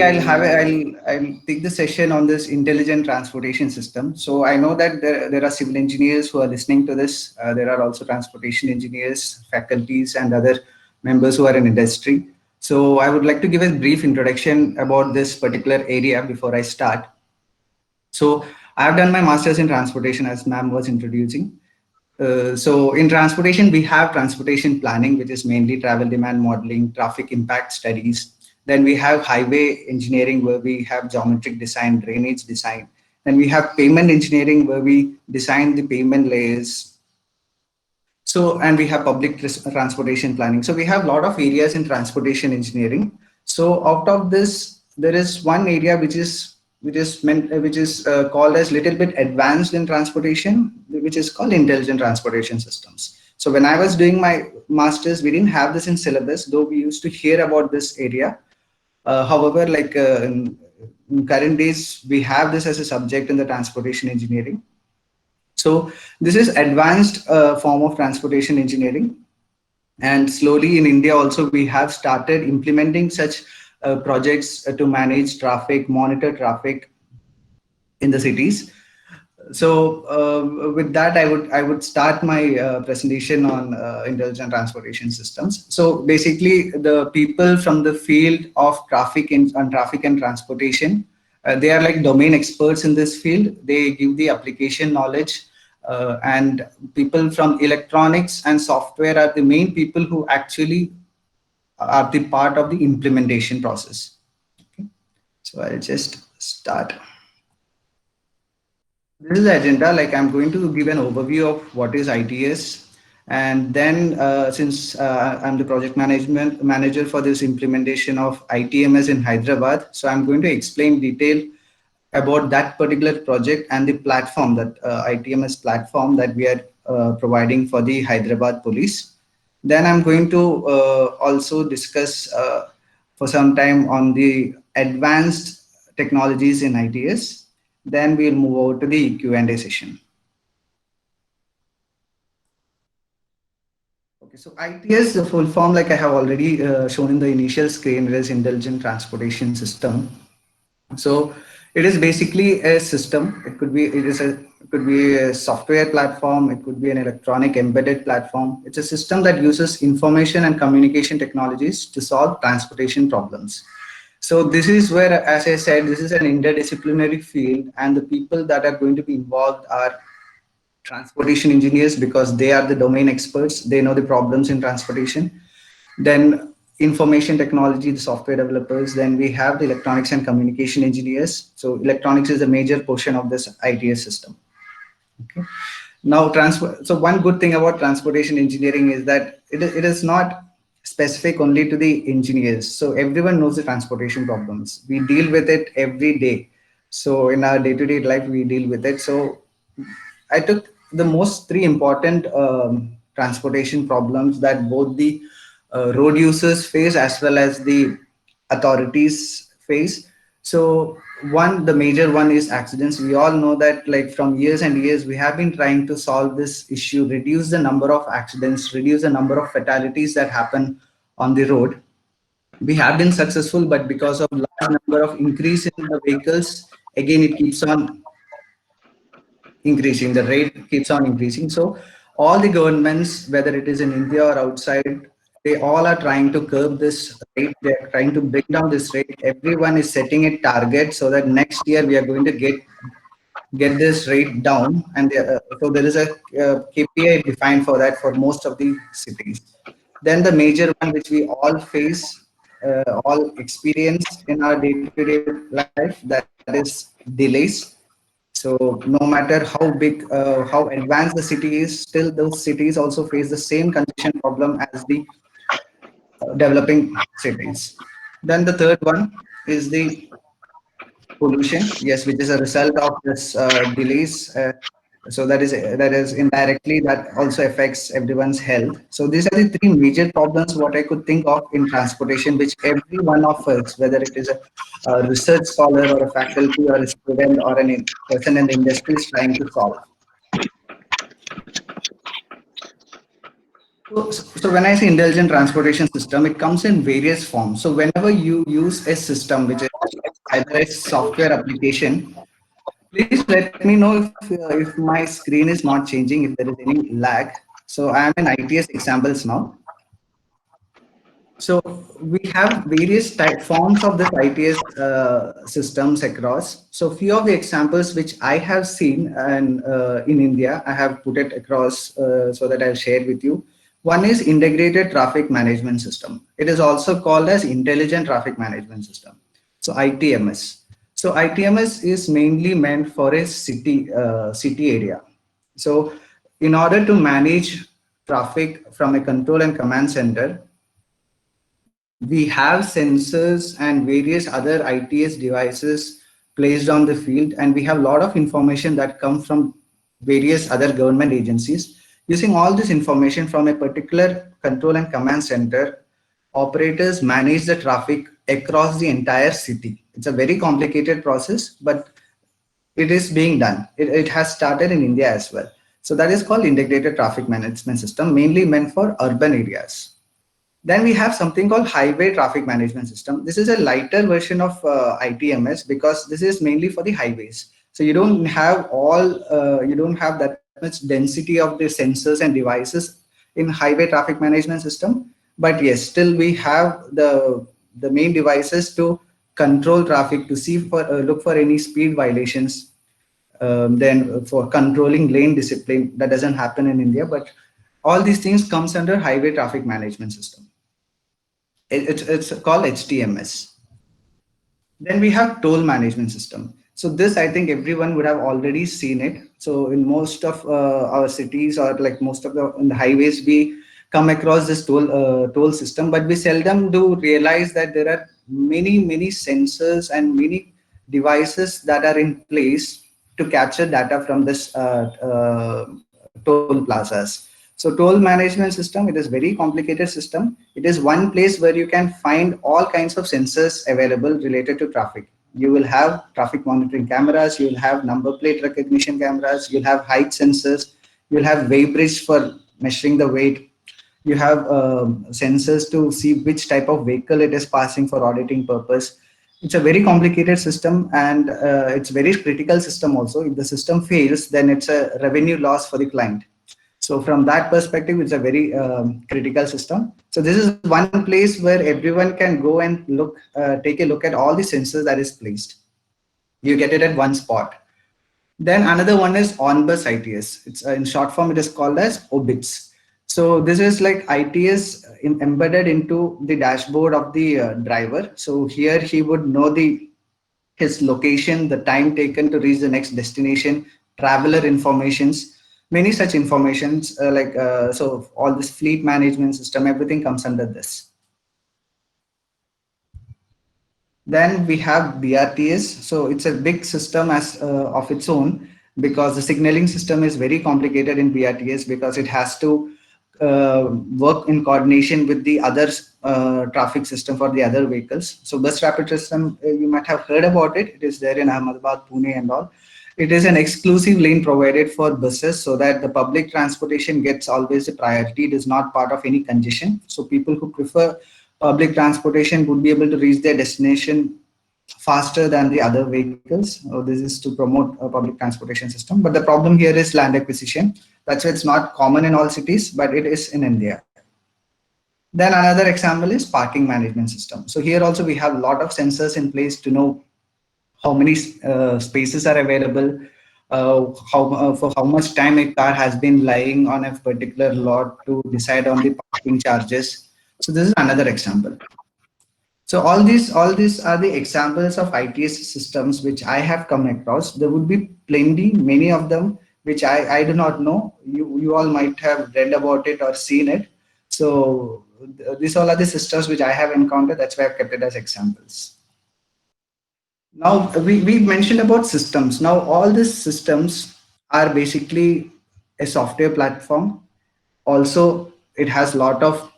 I'll take the session on this intelligent transportation system. So I know that there are civil engineers who are listening to this. There are also transportation engineers, faculties, and other members who are in industry. So I would like to give a brief introduction about this particular area before I start. So I have done my master's in transportation, as ma'am was introducing. So in transportation, we have transportation planning, which is mainly travel demand modeling, traffic impact studies. Then we have highway engineering, where we have geometric design, drainage design. Then we have pavement engineering, where we design the pavement layers. So, and we have public transportation planning. So we have a lot of areas in transportation engineering. So out of this, there is one area which is called as little bit advanced in transportation, which is called intelligent transportation systems. So when I was doing my masters, we didn't have this in syllabus, though we used to hear about this area. However, in current days, we have this as a subject in the transportation engineering. So this is advanced form of transportation engineering. And slowly in India also, we have started implementing such projects to manage traffic, monitor traffic in the cities. So with that, I would start my presentation on intelligent transportation systems. So basically, the people from the field of traffic and transportation, they are like domain experts in this field. They give the application knowledge, and people from electronics and software are the main people who actually are the part of the implementation process. Okay. So I'll just start. This is the agenda. Like, I'm going to give an overview of what is ITS, and then since I'm the project management manager for this implementation of ITMS in Hyderabad, so I'm going to explain detail about that particular project and the platform, that ITMS platform that we are providing for the Hyderabad police. Then I'm going to also discuss for some time on the advanced technologies in ITS. Then we'll move over to the Q&A session. Okay, so ITS, the full form, like I have already shown in the initial screen, it is Intelligent Transportation System. So it is basically a system. It could be a software platform. It could be an electronic embedded platform. It's a system that uses information and communication technologies to solve transportation problems. So this is where, as I said, this is an interdisciplinary field, and the people that are going to be involved are transportation engineers, because they are the domain experts. They know the problems in transportation. Then information technology, the software developers. Then we have the electronics and communication engineers. So electronics is a major portion of this ITS system. Okay. Now, so one good thing about transportation engineering is that it is not specific only to the engineers. So everyone knows the transportation problems. We deal with it every day. So in our day-to-day life, we deal with it. So I took the most three important transportation problems that both the road users face as well as the authorities face. So the major one is accidents. We all know that, like, from years and years, we have been trying to solve this issue, reduce the number of accidents, reduce the number of fatalities that happen on the road. We have been successful, but because of large number of increase in the vehicles, again, it keeps on increasing. The rate keeps on increasing. So all the governments, whether it is in India or outside, they all are trying to curb this rate. They're trying to bring down this rate. Everyone is setting a target so that next year we are going to get this rate down. And so there is a KPI defined for that for most of the cities. Then the major one which we all face, all experience in our day-to-day life, that is delays. So no matter how big, how advanced the city is, still those cities also face the same congestion problem as the developing cities. Then the third one is the pollution, yes, which is a result of this delays. So that is indirectly, that also affects everyone's health. So these are the three major problems what I could think of in transportation, which every one of us, whether it is a research scholar or a faculty or a student or person in the industry, is trying to solve. So when I say intelligent transportation system, it comes in various forms. So whenever you use a system which is either a software application. Please let me know if my screen is not changing, if there is any lag. So I am in ITS examples now. So we have various forms of this ITS systems across. So few of the examples which I have seen and in India, I have put it across so that I'll share with you. One is integrated traffic management system. It is also called as intelligent traffic management system. So ITMS. So ITMS is mainly meant for a city area. So in order to manage traffic from a control and command center, we have sensors and various other ITS devices placed on the field, and we have a lot of information that comes from various other government agencies. Using all this information from a particular control and command center, operators manage the traffic across the entire city. It's a very complicated process, but it is being done. It has started in India as well. So that is called integrated traffic management system, mainly meant for urban areas. Then we have something called highway traffic management system. This is a lighter version of ITMS because this is mainly for the highways. So you don't have that much density of the sensors and devices in highway traffic management system. But yes, still we have the main devices to control traffic, to see for look for any speed violations. Then for controlling lane discipline, that doesn't happen in India, but all these things comes under highway traffic management system. It's called HTMS. Then we have toll management system. So this, I think everyone would have already seen it. So in most of our cities, or like most of the highways, we come across this toll system, but we seldom do realize that there are many sensors and many devices that are in place to capture data from this toll plazas. So toll management system, it is very complicated system. It is one place where you can find all kinds of sensors available related to traffic. You will have traffic monitoring cameras, you will have number plate recognition cameras, you'll have height sensors, you'll have weighbridge for measuring the weight. You have sensors to see which type of vehicle it is passing for auditing purpose. It's a very complicated system, and it's very critical system also. If the system fails, then it's a revenue loss for the client. So from that perspective, it's a very critical system. So this is one place where everyone can go and take a look at all the sensors that is placed. You get it at one spot. Then another one is on-bus ITS. It's in short form, it is called as OBITS. So this is like ITS embedded into the dashboard of the driver. So here he would know his location, the time taken to reach the next destination, traveler informations, many such informations so all this fleet management system, everything comes under this. Then we have BRTS. So it's a big system as of its own, because the signaling system is very complicated in BRTS, because it has to work in coordination with the other traffic system for the other vehicles. So bus rapid system, you might have heard about it. It is there in Ahmedabad, Pune and all. It is an exclusive lane provided for buses so that the public transportation gets always a priority. It is not part of any congestion. So people who prefer public transportation would be able to reach their destination faster than the other vehicles. This is to promote a public transportation system. But the problem here is land acquisition. That's why it's not common in all cities, but it is in India. Then another example is parking management system. So here also we have a lot of sensors in place to know how many spaces are available, for how much time a car has been lying on a particular lot to decide on the parking charges. So this is another example. So all these are the examples of ITS systems which I have come across. There would be plenty, many of them which I do not know. You all might have read about it or seen it. So these all are the systems which I have encountered. That's why I've kept it as examples. Now we mentioned about systems. Now all these systems are basically a software platform. Also, it has a lot of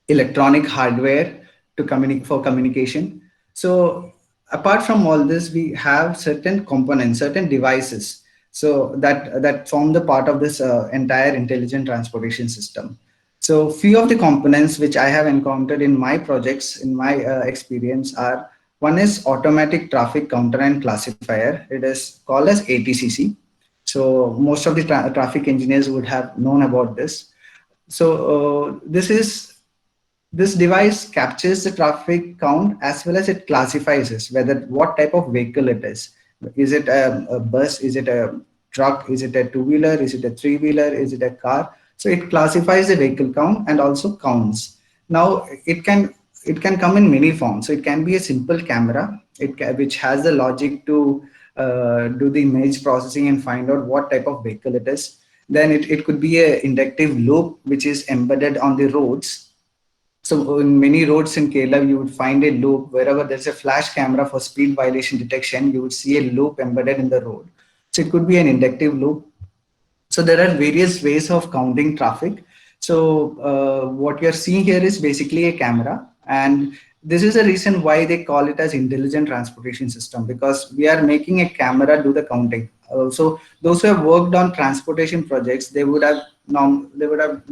electronic hardware to communicate for communication. So apart from all this, we have certain components, certain devices, so that form the part of this entire intelligent transportation system. So few of the components which I have encountered in my projects, in my experience, are One is automatic traffic counter and classifier. It is called as ATCC. So most of the traffic engineers would have known about this. So this device captures the traffic count as well as it classifies it, whether what type of vehicle it is. Is it a bus? Is it a truck? Is it a two-wheeler? Is it a three-wheeler? Is it a car? So it classifies the vehicle count and also counts. Now it can come in many forms. So it can be a simple camera, which has the logic to do the image processing and find out what type of vehicle it is. Then it could be a inductive loop which is embedded on the roads. So in many roads in Kerala, you would find a loop wherever there's a flash camera for speed violation detection, you would see a loop embedded in the road. So it could be an inductive loop. So there are various ways of counting traffic. So what you're seeing here is basically a camera, and this is the reason why they call it as intelligent transportation system, because we are making a camera do the counting. So those who have worked on transportation projects, they would have done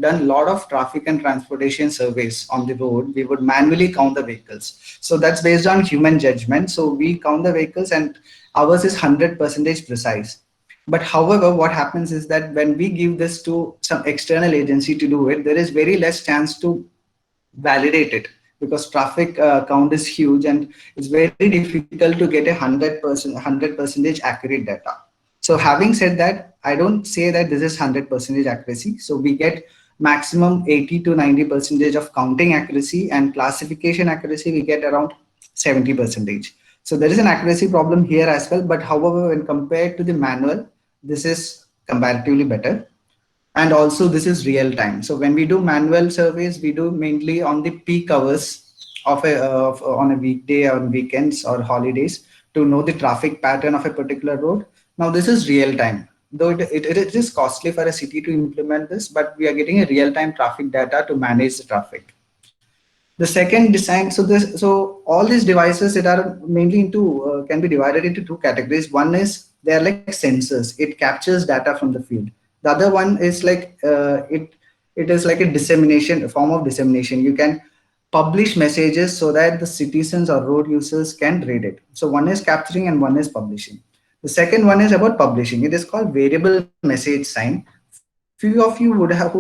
a lot of traffic and transportation surveys on the road. We would manually count the vehicles. So that's based on human judgment. So we count the vehicles, and ours is 100% precise. But however, what happens is that when we give this to some external agency to do it, there is very less chance to validate it, because traffic count is huge and it's very difficult to get a 100% accurate data. So having said that, I don't say that this is 100% accuracy. So we get maximum 80 to 90% of counting accuracy, and classification accuracy we get around 70%. So there is an accuracy problem here as well. But however, when compared to the manual, this is comparatively better. And also this is real time. So when we do manual surveys, we do mainly on the peak hours on a weekday or weekends or holidays to know the traffic pattern of a particular road. Now this is real time, though it is costly for a city to implement this, but we are getting a real time traffic data to manage the traffic. The second design, so all these devices that are mainly into can be divided into two categories. One is they are like sensors. It captures data from the field. The other one is like it is like a dissemination, a form of dissemination. You can publish messages so that the citizens or road users can read it. So one is capturing and one is publishing. The second one is about publishing. It is called variable message sign. Few of you would have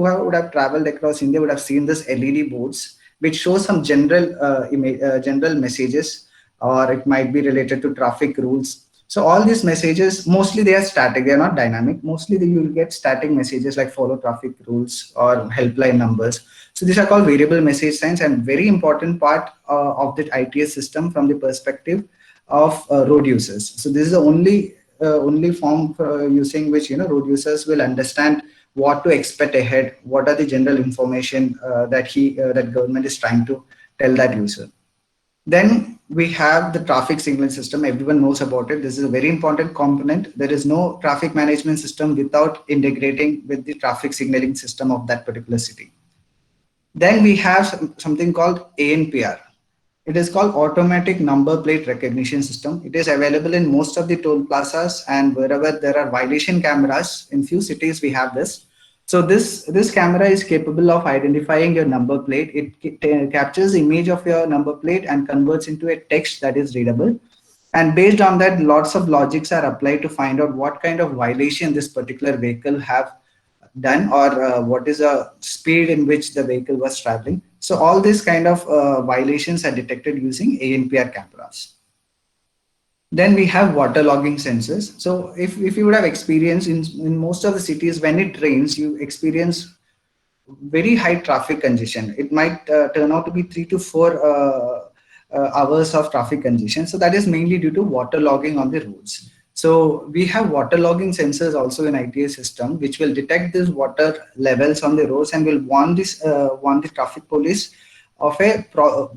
traveled across India would have seen this LED boards which show some general messages, or it might be related to traffic rules. So all these messages, mostly they are static, they are not dynamic. Mostly you will get static messages like follow traffic rules or helpline numbers. So these are called variable message signs, and very important part of the ITS system from the perspective of road users. So this is the only form using which road users will understand what to expect ahead, what are the general information that government is trying to tell that user. Then we have the traffic signaling system. Everyone knows about it. This is a very important component. There is no traffic management system without integrating with the traffic signaling system of that particular city. Then we have something called ANPR. It is called Automatic Number Plate Recognition System. It is available in most of the toll plazas, and wherever there are violation cameras, in few cities we have this. So this camera is capable of identifying your number plate. It captures the image of your number plate and converts into a text that is readable. And based on that, lots of logics are applied to find out what kind of violation this particular vehicle have done, or what is the speed in which the vehicle was traveling. So all these kind of violations are detected using ANPR cameras. Then we have water logging sensors. So if you would have experience in most of the cities, when it rains, you experience very high traffic congestion. It might turn out to be 3 to 4 hours of traffic congestion. So that is mainly due to water logging on the roads. So we have water logging sensors also in ITS system, which will detect these water levels on the roads and will warn the traffic police of a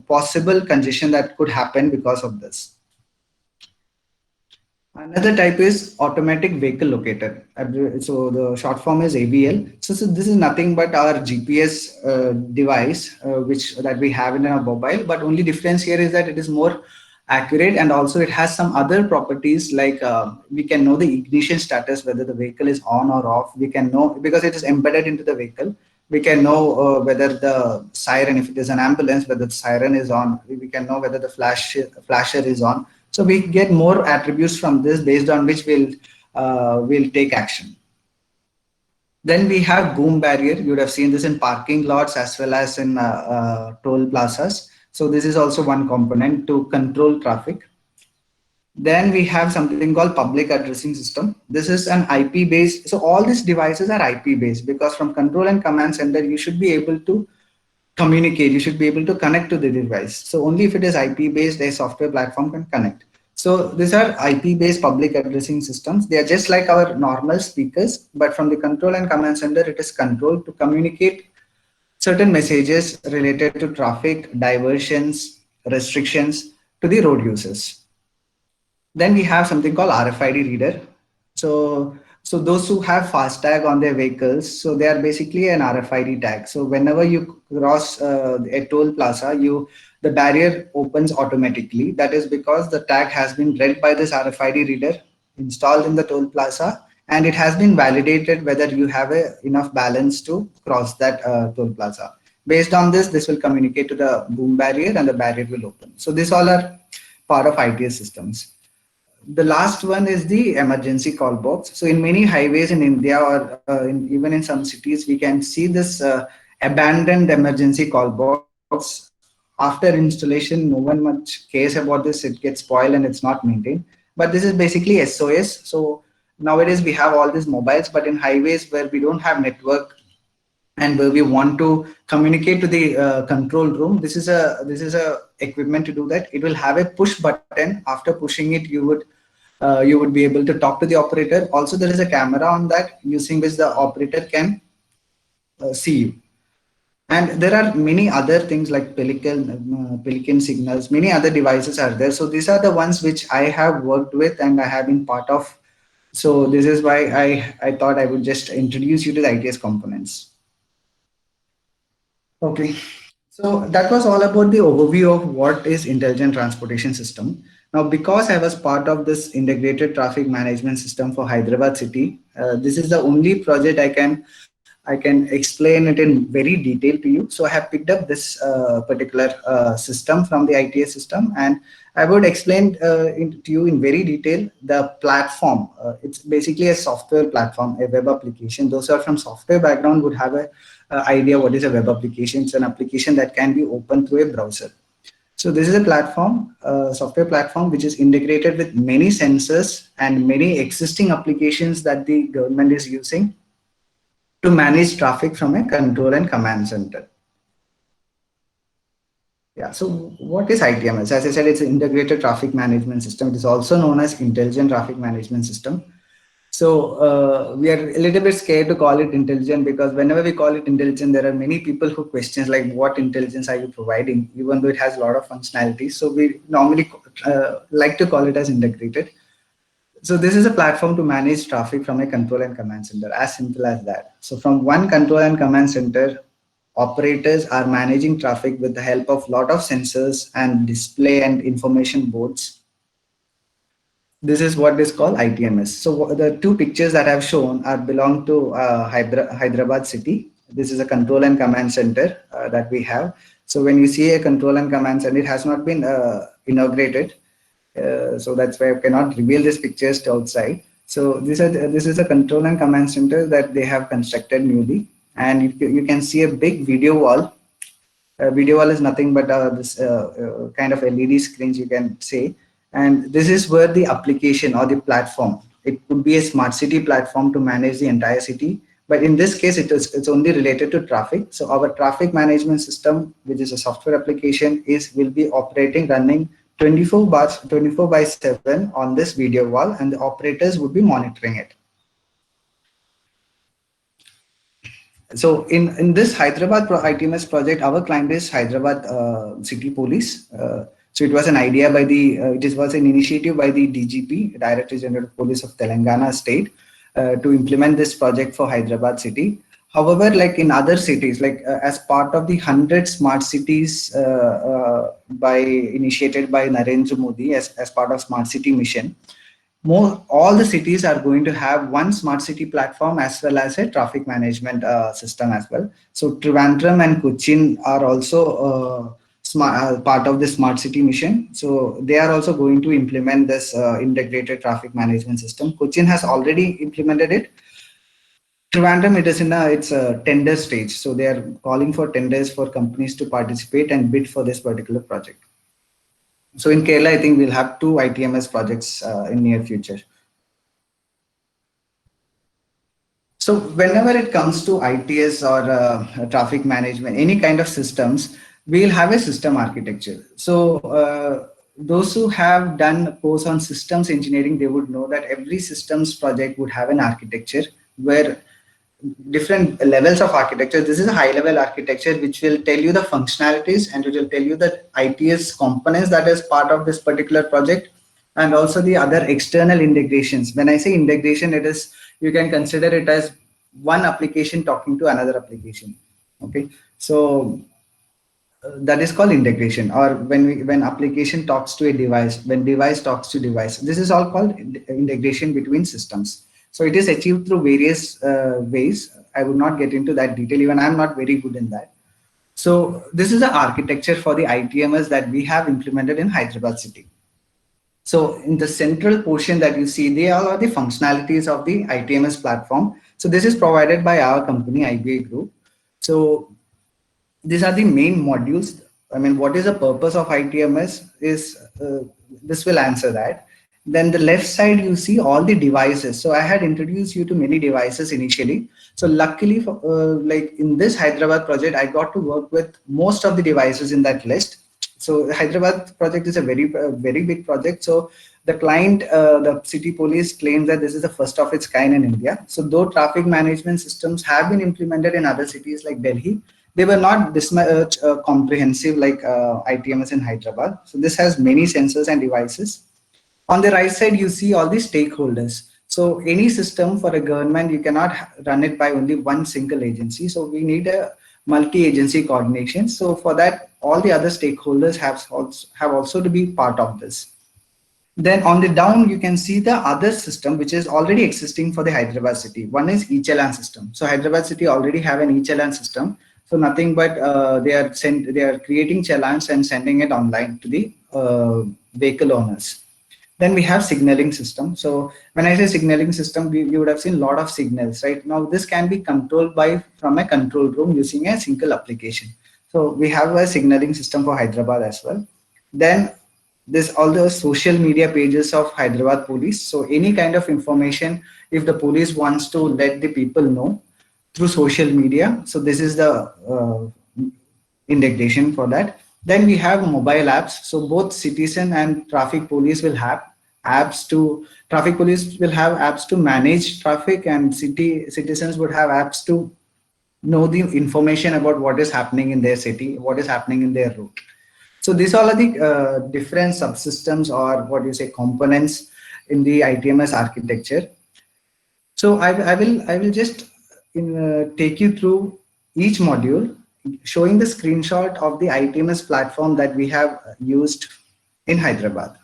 possible congestion that could happen because of this. Another type is automatic vehicle locator. So the short form is AVL. So this is nothing but our GPS device, which that we have in our mobile. But only difference here is that it is more accurate, and also it has some other properties like we can know the ignition status, whether the vehicle is on or off. We can know because it is embedded into the vehicle. We can know whether the siren, if it is an ambulance, whether the siren is on. We can know whether the flasher is on. So we get more attributes from this, based on which we'll take action. Then we have boom barrier. You would have seen this in parking lots as well as in toll plazas. So this is also one component to control traffic. Then we have something called public addressing system. This is an IP based. So all these devices are IP based, because from control and command center, you should be able to communicate. You should be able to connect to the device. So only if it is IP based, a software platform can connect. So these are IP based public addressing systems. They are just like our normal speakers, but from the control and command center, it is controlled to communicate certain messages related to traffic, diversions, restrictions to the road users. Then we have something called RFID reader. So those who have FASTag on their vehicles, so they are basically an RFID tag. So whenever you cross a toll plaza, the barrier opens automatically. That is because the tag has been read by this RFID reader installed in the toll plaza, and it has been validated whether you have enough balance to cross that toll plaza. Based on this, this will communicate to the boom barrier, and the barrier will open. So these all are part of ITS systems. The last one is the emergency call box. So in many highways in India, or even in some cities, we can see this abandoned emergency call box. After installation, no one much cares about this. It gets spoiled and it's not maintained. But this is basically SOS. So nowadays we have all these mobiles, but in highways where we don't have network and where we want to communicate to the control room, this is a equipment to do that. It will have a push button. After pushing it, you would be able to talk to the operator. Also, there is a camera on that, using which the operator can see you. And there are many other things like Pelican signals. Many other devices are there. So these are the ones which I have worked with and I have been part of. So this is why I thought I would just introduce you to the ITS components. Okay, so that was all about the overview of what is intelligent transportation system. Now, because I was part of this integrated traffic management system for Hyderabad city, this is the only project I can explain it in very detail to you. So I have picked up this particular system from the ITS system, and I would explain to you in very detail the platform. It's basically a software platform, a web application. Those who are from software background would have a idea what is a web application. It's an application that can be opened through a browser. So this is a platform, software platform, which is integrated with many sensors and many existing applications that the government is using to manage traffic from a control and command center. Yeah, so what is ITMS? As I said, it's an integrated traffic management system. It is also known as intelligent traffic management system. So we are a little bit scared to call it intelligent, because whenever we call it intelligent, there are many people who questions like, what intelligence are you providing, even though it has a lot of functionality. So we normally like to call it as integrated. So this is a platform to manage traffic from a control and command center, as simple as that. So from one control and command center, operators are managing traffic with the help of lot of sensors and display and information boards. This is what is called ITMS. So the two pictures that I've shown are belong to Hyderabad city. This is a control and command center that we have. So when you see a control and command center, it has not been inaugurated. So that's why I cannot reveal these pictures to outside. So this is a control and command center that they have constructed newly, and you can see a big video wall. Video wall is nothing but this kind of LED screens, you can say, and this is where the application or the platform. It could be a smart city platform to manage the entire city, but in this case, it's only related to traffic. So our traffic management system, which is a software application, will be running 24/7 on this video wall, and the operators would be monitoring it. So in this Hyderabad ITMS project, our client is Hyderabad City Police. So it was an idea by it was an initiative by the DGP, Director General of Police of Telangana State, to implement this project for Hyderabad City. However, like in other cities, like as part of the 100 smart cities initiated by Narendra Modi as part of Smart City Mission, all the cities are going to have one smart city platform as well as a traffic management system as well. So Trivandrum and Cochin are also part of the smart city mission. So they are also going to implement this integrated traffic management system. Cochin has already implemented it. Trivandrum, it is in its tender stage. So they are calling for tenders for companies to participate and bid for this particular project. So in Kerala, I think we'll have two ITMS projects in near future. So whenever it comes to ITS or traffic management, any kind of systems, we'll have a system architecture. So those who have done a course on systems engineering, they would know that every systems project would have an architecture where different levels of architecture. This is a high level architecture which will tell you the functionalities and it will tell you the ITS components that is part of this particular project, and also the other external integrations. When I say integration, it is, you can consider it as one application talking to another application. Okay, so that is called integration. Or when application talks to a device, when device talks to device, this is all called integration between systems. So it is achieved through various ways. I would not get into that detail, even I'm not very good in that. So this is the architecture for the ITMS that we have implemented in Hyderabad city. So in the central portion that you see, they all are the functionalities of the ITMS platform. So this is provided by our company, IBA Group. So these are the main modules. I mean, what is the purpose of ITMS is, this will answer that. Then the left side, you see all the devices. So I had introduced you to many devices initially. So luckily, like in this Hyderabad project, I got to work with most of the devices in that list. So the Hyderabad project is a very big project. So the client, the city police claims that this is the first of its kind in India. So though traffic management systems have been implemented in other cities like Delhi, they were not this much comprehensive like ITMS in Hyderabad. So this has many sensors and devices. On the right side, you see all the stakeholders. So any system for a government, you cannot run it by only one single agency. So we need a multi-agency coordination. So for that, all the other stakeholders have also to be part of this. Then on the down, you can see the other system which is already existing for the Hyderabad city. One is e-challan system. So Hyderabad city already have an e-challan system. So nothing but they are creating challans and sending it online to the vehicle owners. Then we have signaling system. So when I say signaling system, you would have seen a lot of signals, right? Now this can be controlled from a control room using a single application. So we have a signaling system for Hyderabad as well. Then there's all the social media pages of Hyderabad police. So any kind of information, if the police wants to let the people know through social media, so this is the integration for that. Then we have mobile apps. So both citizen and traffic police will have apps to, traffic police will have apps to manage traffic, and citizens would have apps to know the information about what is happening in their city, what is happening in their route. So these all are the different subsystems, or what you say, components in the ITMS architecture. So I will just take you through each module, showing the screenshot of the ITMS platform that we have used in Hyderabad.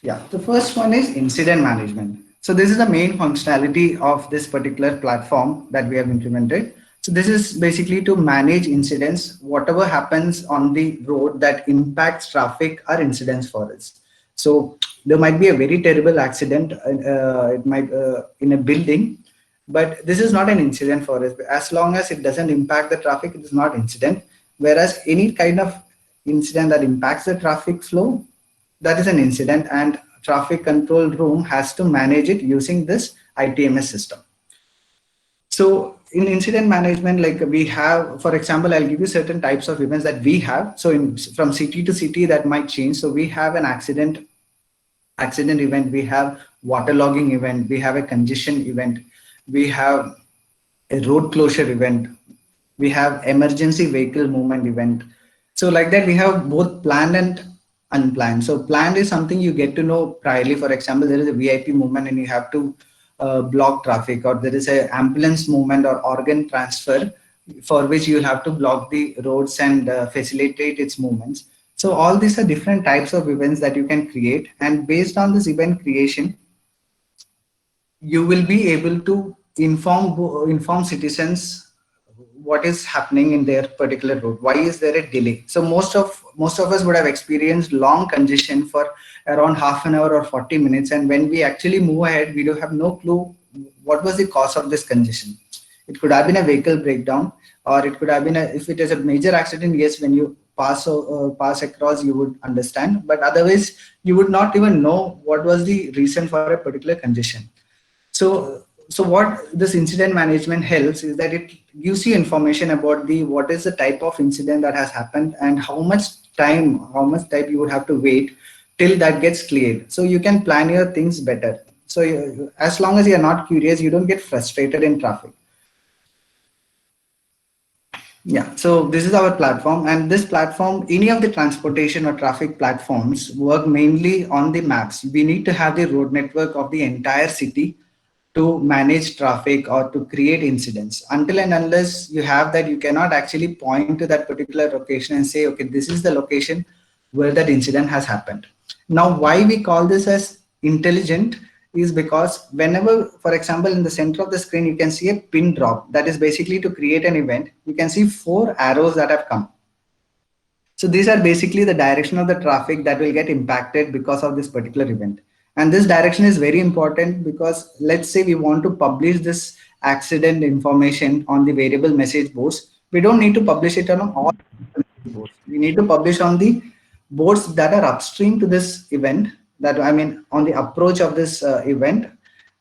Yeah, the first one is incident management. So this is the main functionality of this particular platform that we have implemented. So this is basically to manage incidents, whatever happens on the road that impacts traffic or incidents for us. So there might be a very terrible accident, it might in a building, but this is not an incident for us. As long as it doesn't impact the traffic, it is not incident. Whereas any kind of incident that impacts the traffic flow, that is an incident, and traffic control room has to manage it using this ITMS system. So in incident management, like we have, for example, I'll give you certain types of events that we have. So from city to city, that might change. So we have an accident event, we have waterlogging event, we have a congestion event, we have a road closure event, we have emergency vehicle movement event. So like that, we have both planned and unplanned. So planned is something you get to know priorly. For example, there is a VIP movement and you have to block traffic, or there is a ambulance movement or organ transfer for which you have to block the roads and facilitate its movements. So all these are different types of events that you can create, and based on this event creation, you will be able to inform citizens what is happening in their particular route. Why is there a delay? So most of us would have experienced long congestion for around half an hour or 40 minutes, and when we actually move ahead, we do have no clue what was the cause of this congestion. It could have been a vehicle breakdown, or it could have been if it is a major accident. Yes, when you pass across, you would understand, but otherwise you would not even know what was the reason for a particular congestion. So what this incident management helps is that it gives you information about the what is the type of incident that has happened and how much time you would have to wait till that gets cleared. So you can plan your things better. So as long as you're not curious, you don't get frustrated in traffic. Yeah, so this is our platform, and this platform, any of the transportation or traffic platforms work mainly on the maps. We need to have the road network of the entire city to manage traffic or to create incidents. Until and unless you have that, you cannot actually point to that particular location and say, okay, this is the location where that incident has happened. Now, why we call this as intelligent is because whenever, for example, in the center of the screen, you can see a pin drop. That is basically to create an event. You can see 4 arrows that have come. So these are basically the direction of the traffic that will get impacted because of this particular event. And this direction is very important because let's say we want to publish this accident information on the variable message boards. We don't need to publish it on all boards. We need to publish on the boards that are upstream to this event, that I mean on the approach of this event,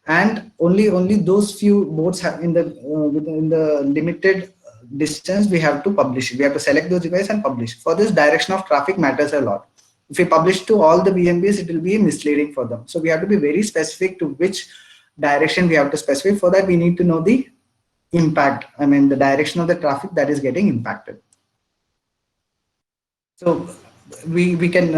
and only those few boards have within the limited distance we have to publish. We have to select those devices and publish. For this, direction of traffic matters a lot. If we publish to all the VMBs, it will be misleading for them. So we have to be very specific to which direction we have to specify. For that, we need to know the impact, I mean the direction of the traffic that is getting impacted. So we can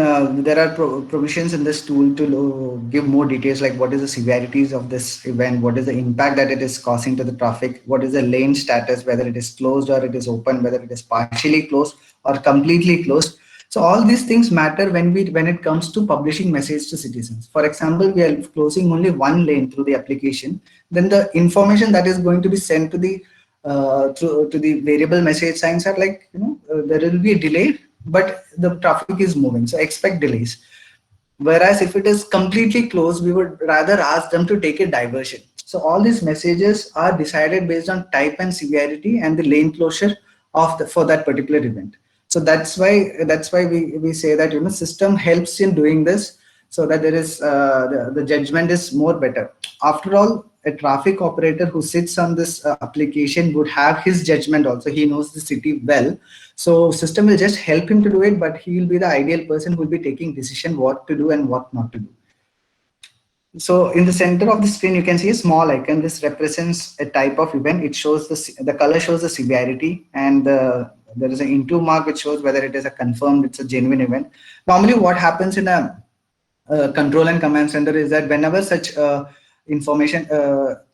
there are provisions in this tool to give more details, like what is the severities of this event, what is the impact that it is causing to the traffic, what is the lane status, whether it is closed or it is open, whether it is partially closed or completely closed. So all these things matter when it comes to publishing message to citizens. For example, we are closing only one lane through the application, then the information that is going to be sent to the to the variable message signs are like, there will be a delay, but the traffic is moving, so expect delays. Whereas if it is completely closed, we would rather ask them to take a diversion. So all these messages are decided based on type and severity and the lane closure for that particular event. So that's why we say that system helps in doing this, so that there is the judgment is more better. After all, a traffic operator who sits on this application would have his judgment also. He knows the city well, so system will just help him to do it, but he will be the ideal person who will be taking decision what to do and what not to do. So in the center of the screen, you can see a small icon. This represents a type of event. It shows the color shows the severity, and there is an into mark which shows whether it is a confirmed, it's a genuine event. Normally what happens in a control and command center is that whenever such information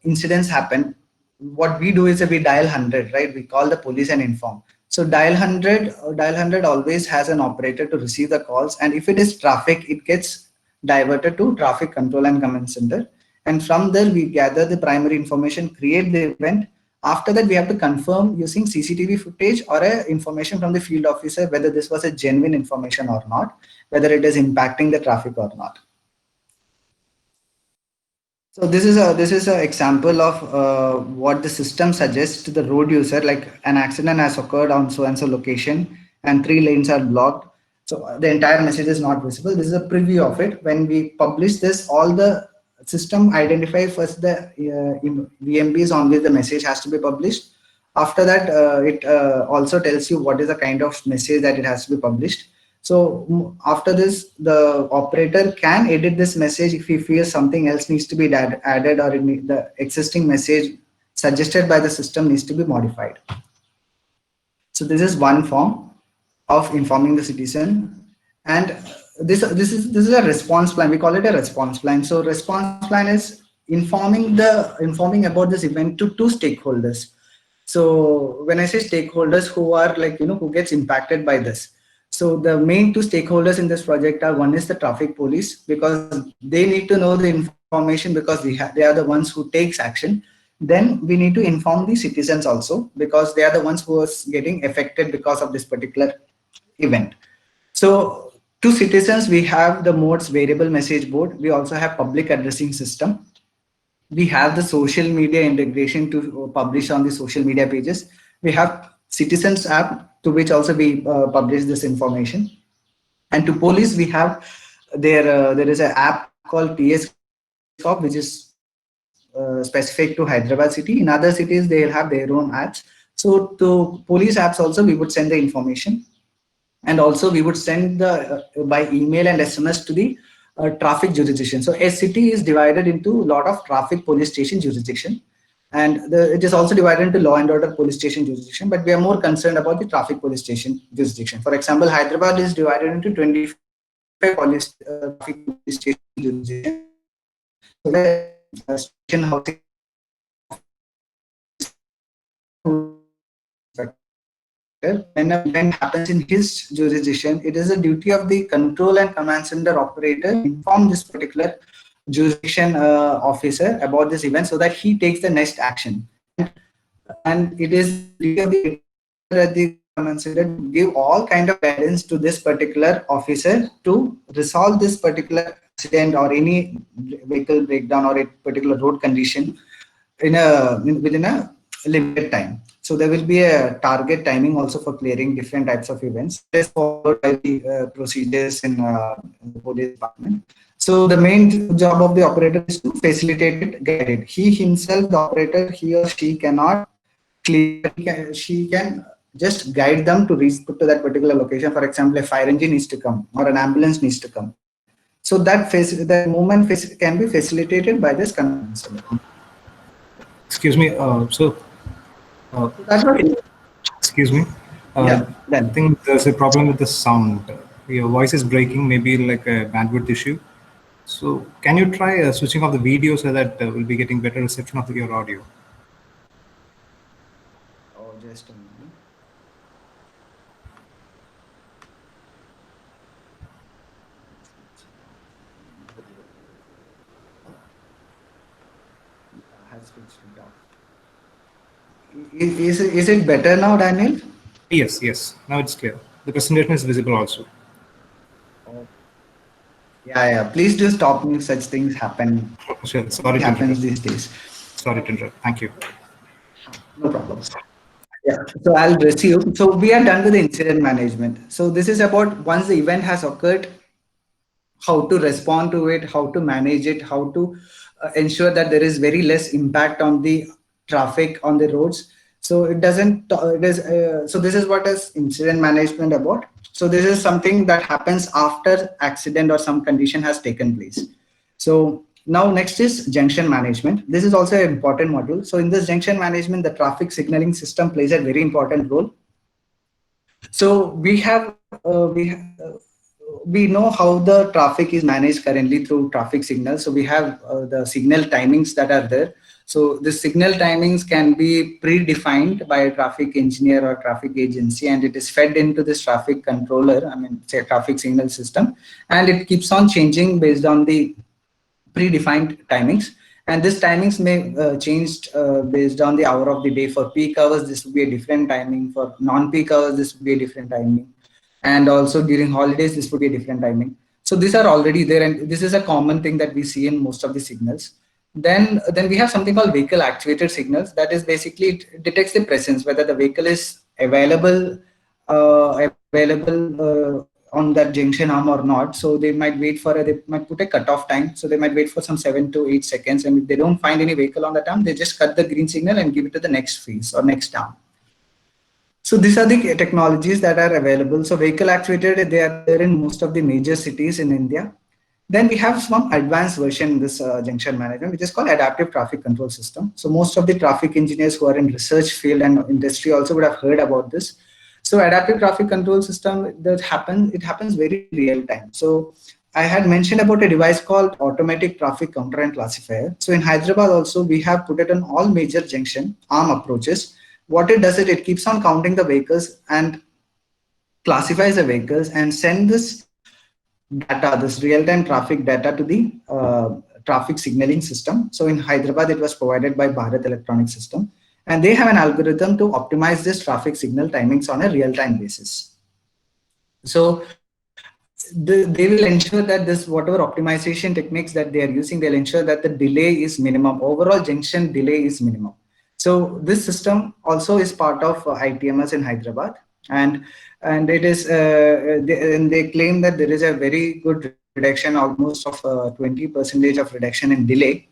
incidents happen, what we do is that we dial 100, right? We call the police and inform. So dial 100 always has an operator to receive the calls, and if it is traffic, it gets diverted to traffic control and command center, and from there we gather the primary information, create the event. After that, we have to confirm using CCTV footage or information from the field officer whether this was a genuine information or not, whether it is impacting the traffic or not. So this is a example of what the system suggests to the road user, like an accident has occurred on so and so location and 3 lanes are blocked. So the entire message is not visible. This is a preview of it. When we publish this, all the system identify first the VMBs on which the message has to be published. After that, it also tells you what is the kind of message that it has to be published. So after this, the operator can edit this message if he feels something else needs to be added, or the existing message suggested by the system needs to be modified. So this is one form of informing the citizen, and this is a response plan. We call it a response plan. So response plan is informing about this event to 2 stakeholders. So when I say stakeholders, who are like who gets impacted by this. So the main two stakeholders in this project are, one is the traffic police, because they need to know the information, because they are the ones who takes action. Then we need to inform the citizens also, because they are the ones who are getting affected because of this particular event. So to citizens, we have the modes variable message board. We also have public addressing system. We have the social media integration to publish on the social media pages. We have citizens app to which also we publish this information. And to police, we have there is an app called PS Cop, which is specific to Hyderabad city. In other cities, they'll have their own apps. So to police apps also, we would send the information, and also we would send the by email and SMS to the traffic jurisdiction. So a city is divided into a lot of traffic police station jurisdiction, and it is also divided into law and order police station jurisdiction, but we are more concerned about the traffic police station jurisdiction. For example, Hyderabad is divided into 25 traffic police station jurisdiction. So where station housing when an event happens in his jurisdiction, it is a duty of the control and command center operator to inform this particular jurisdiction officer about this event, so that he takes the next action. And it is the duty of the command center to give all kind of guidance to this particular officer to resolve this particular accident or any vehicle breakdown or a particular road condition within a limited time. So there will be a target timing also for clearing different types of events. It is followed by the procedures in the police department. So the main job of the operator is to facilitate it, guide it. He himself, the operator, he or she cannot clear. She can just guide them to reach to that particular location. For example, a fire engine needs to come or an ambulance needs to come. So that movement can be facilitated by this command center. Excuse me. Excuse me. Yeah, I think there's a problem with the sound. Your voice is breaking, maybe like a bandwidth issue. So can you try switching off the video so that we'll be getting better reception of your audio? Oh, just a moment. Is it better now, Daniel? Yes, yes. Now it's clear. The presentation is visible also. Oh. Yeah. Please do stop me if such things happen. Sure. Sorry It to happens interrupt. these days. Sorry to interrupt. Thank you. No problem. Yeah. So I'll resume. So we are done with the incident management. So this is about once the event has occurred, how to respond to it, how to manage it, how to ensure that there is very less impact on the traffic on the roads. So it doesn't, it is, so this is what is incident management about. So this is something that happens after accident or some condition has taken place. So now next is junction management. This is also an important module. So in this junction management, the traffic signaling system plays a very important role. So we know how the traffic is managed currently through traffic signals. So we have the signal timings that are there. So the signal timings can be predefined by a traffic engineer or traffic agency, and it is fed into this traffic controller, I mean, say traffic signal system, and it keeps on changing based on the predefined timings. And this timings may change based on the hour of the day. For peak hours, this would be a different timing. For non-peak hours, this would be a different timing. And also during holidays, this would be a different timing. So these are already there, and this is a common thing that we see in most of the signals. Then we have something called vehicle actuated signals. That is basically, it detects the presence, whether the vehicle is on that junction arm or not. So they might they might put a cutoff time. So they might wait for some 7 to 8 seconds. And if they don't find any vehicle on that arm, they just cut the green signal and give it to the next phase or next arm. So these are the technologies that are available. So vehicle actuated, they are there in most of the major cities in India. Then we have some advanced version in this junction management, which is called adaptive traffic control system. So most of the traffic engineers who are in research field and industry also would have heard about this. So adaptive traffic control system, it happens very real time. So I had mentioned about a device called automatic traffic counter and classifier. So in Hyderabad also, we have put it on all major junction arm approaches. What it does, it keeps on counting the vehicles, and classifies the vehicles and send this data, this real-time traffic data to the traffic signaling system. So in Hyderabad, it was provided by Bharat Electronic System, and they have an algorithm to optimize this traffic signal timings on a real-time basis. So they will ensure that this whatever optimization techniques that they are using, they'll ensure that the delay is minimum. Overall junction delay is minimum. So this system also is part of ITMS in Hyderabad, and it is they claim that there is a very good reduction, almost of 20% of reduction in delay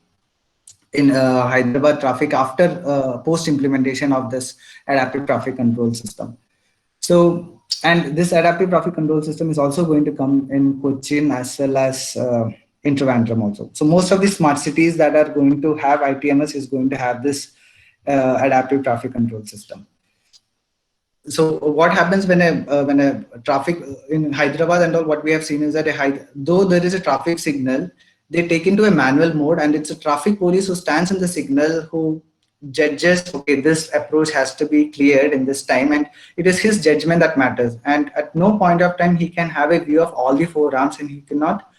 in Hyderabad traffic after post implementation of this adaptive traffic control system. So, and this adaptive traffic control system is also going to come in Cochin as well as in Trivandrum also. So most of the smart cities that are going to have ITMS is going to have this adaptive traffic control system. So what happens when a traffic in Hyderabad and all, what we have seen is that though there is a traffic signal, they take into a manual mode, and it's a traffic police who stands in the signal who judges, okay, this approach has to be cleared in this time, and it is his judgment that matters. And at no point of time he can have a view of all the four arms, and he cannot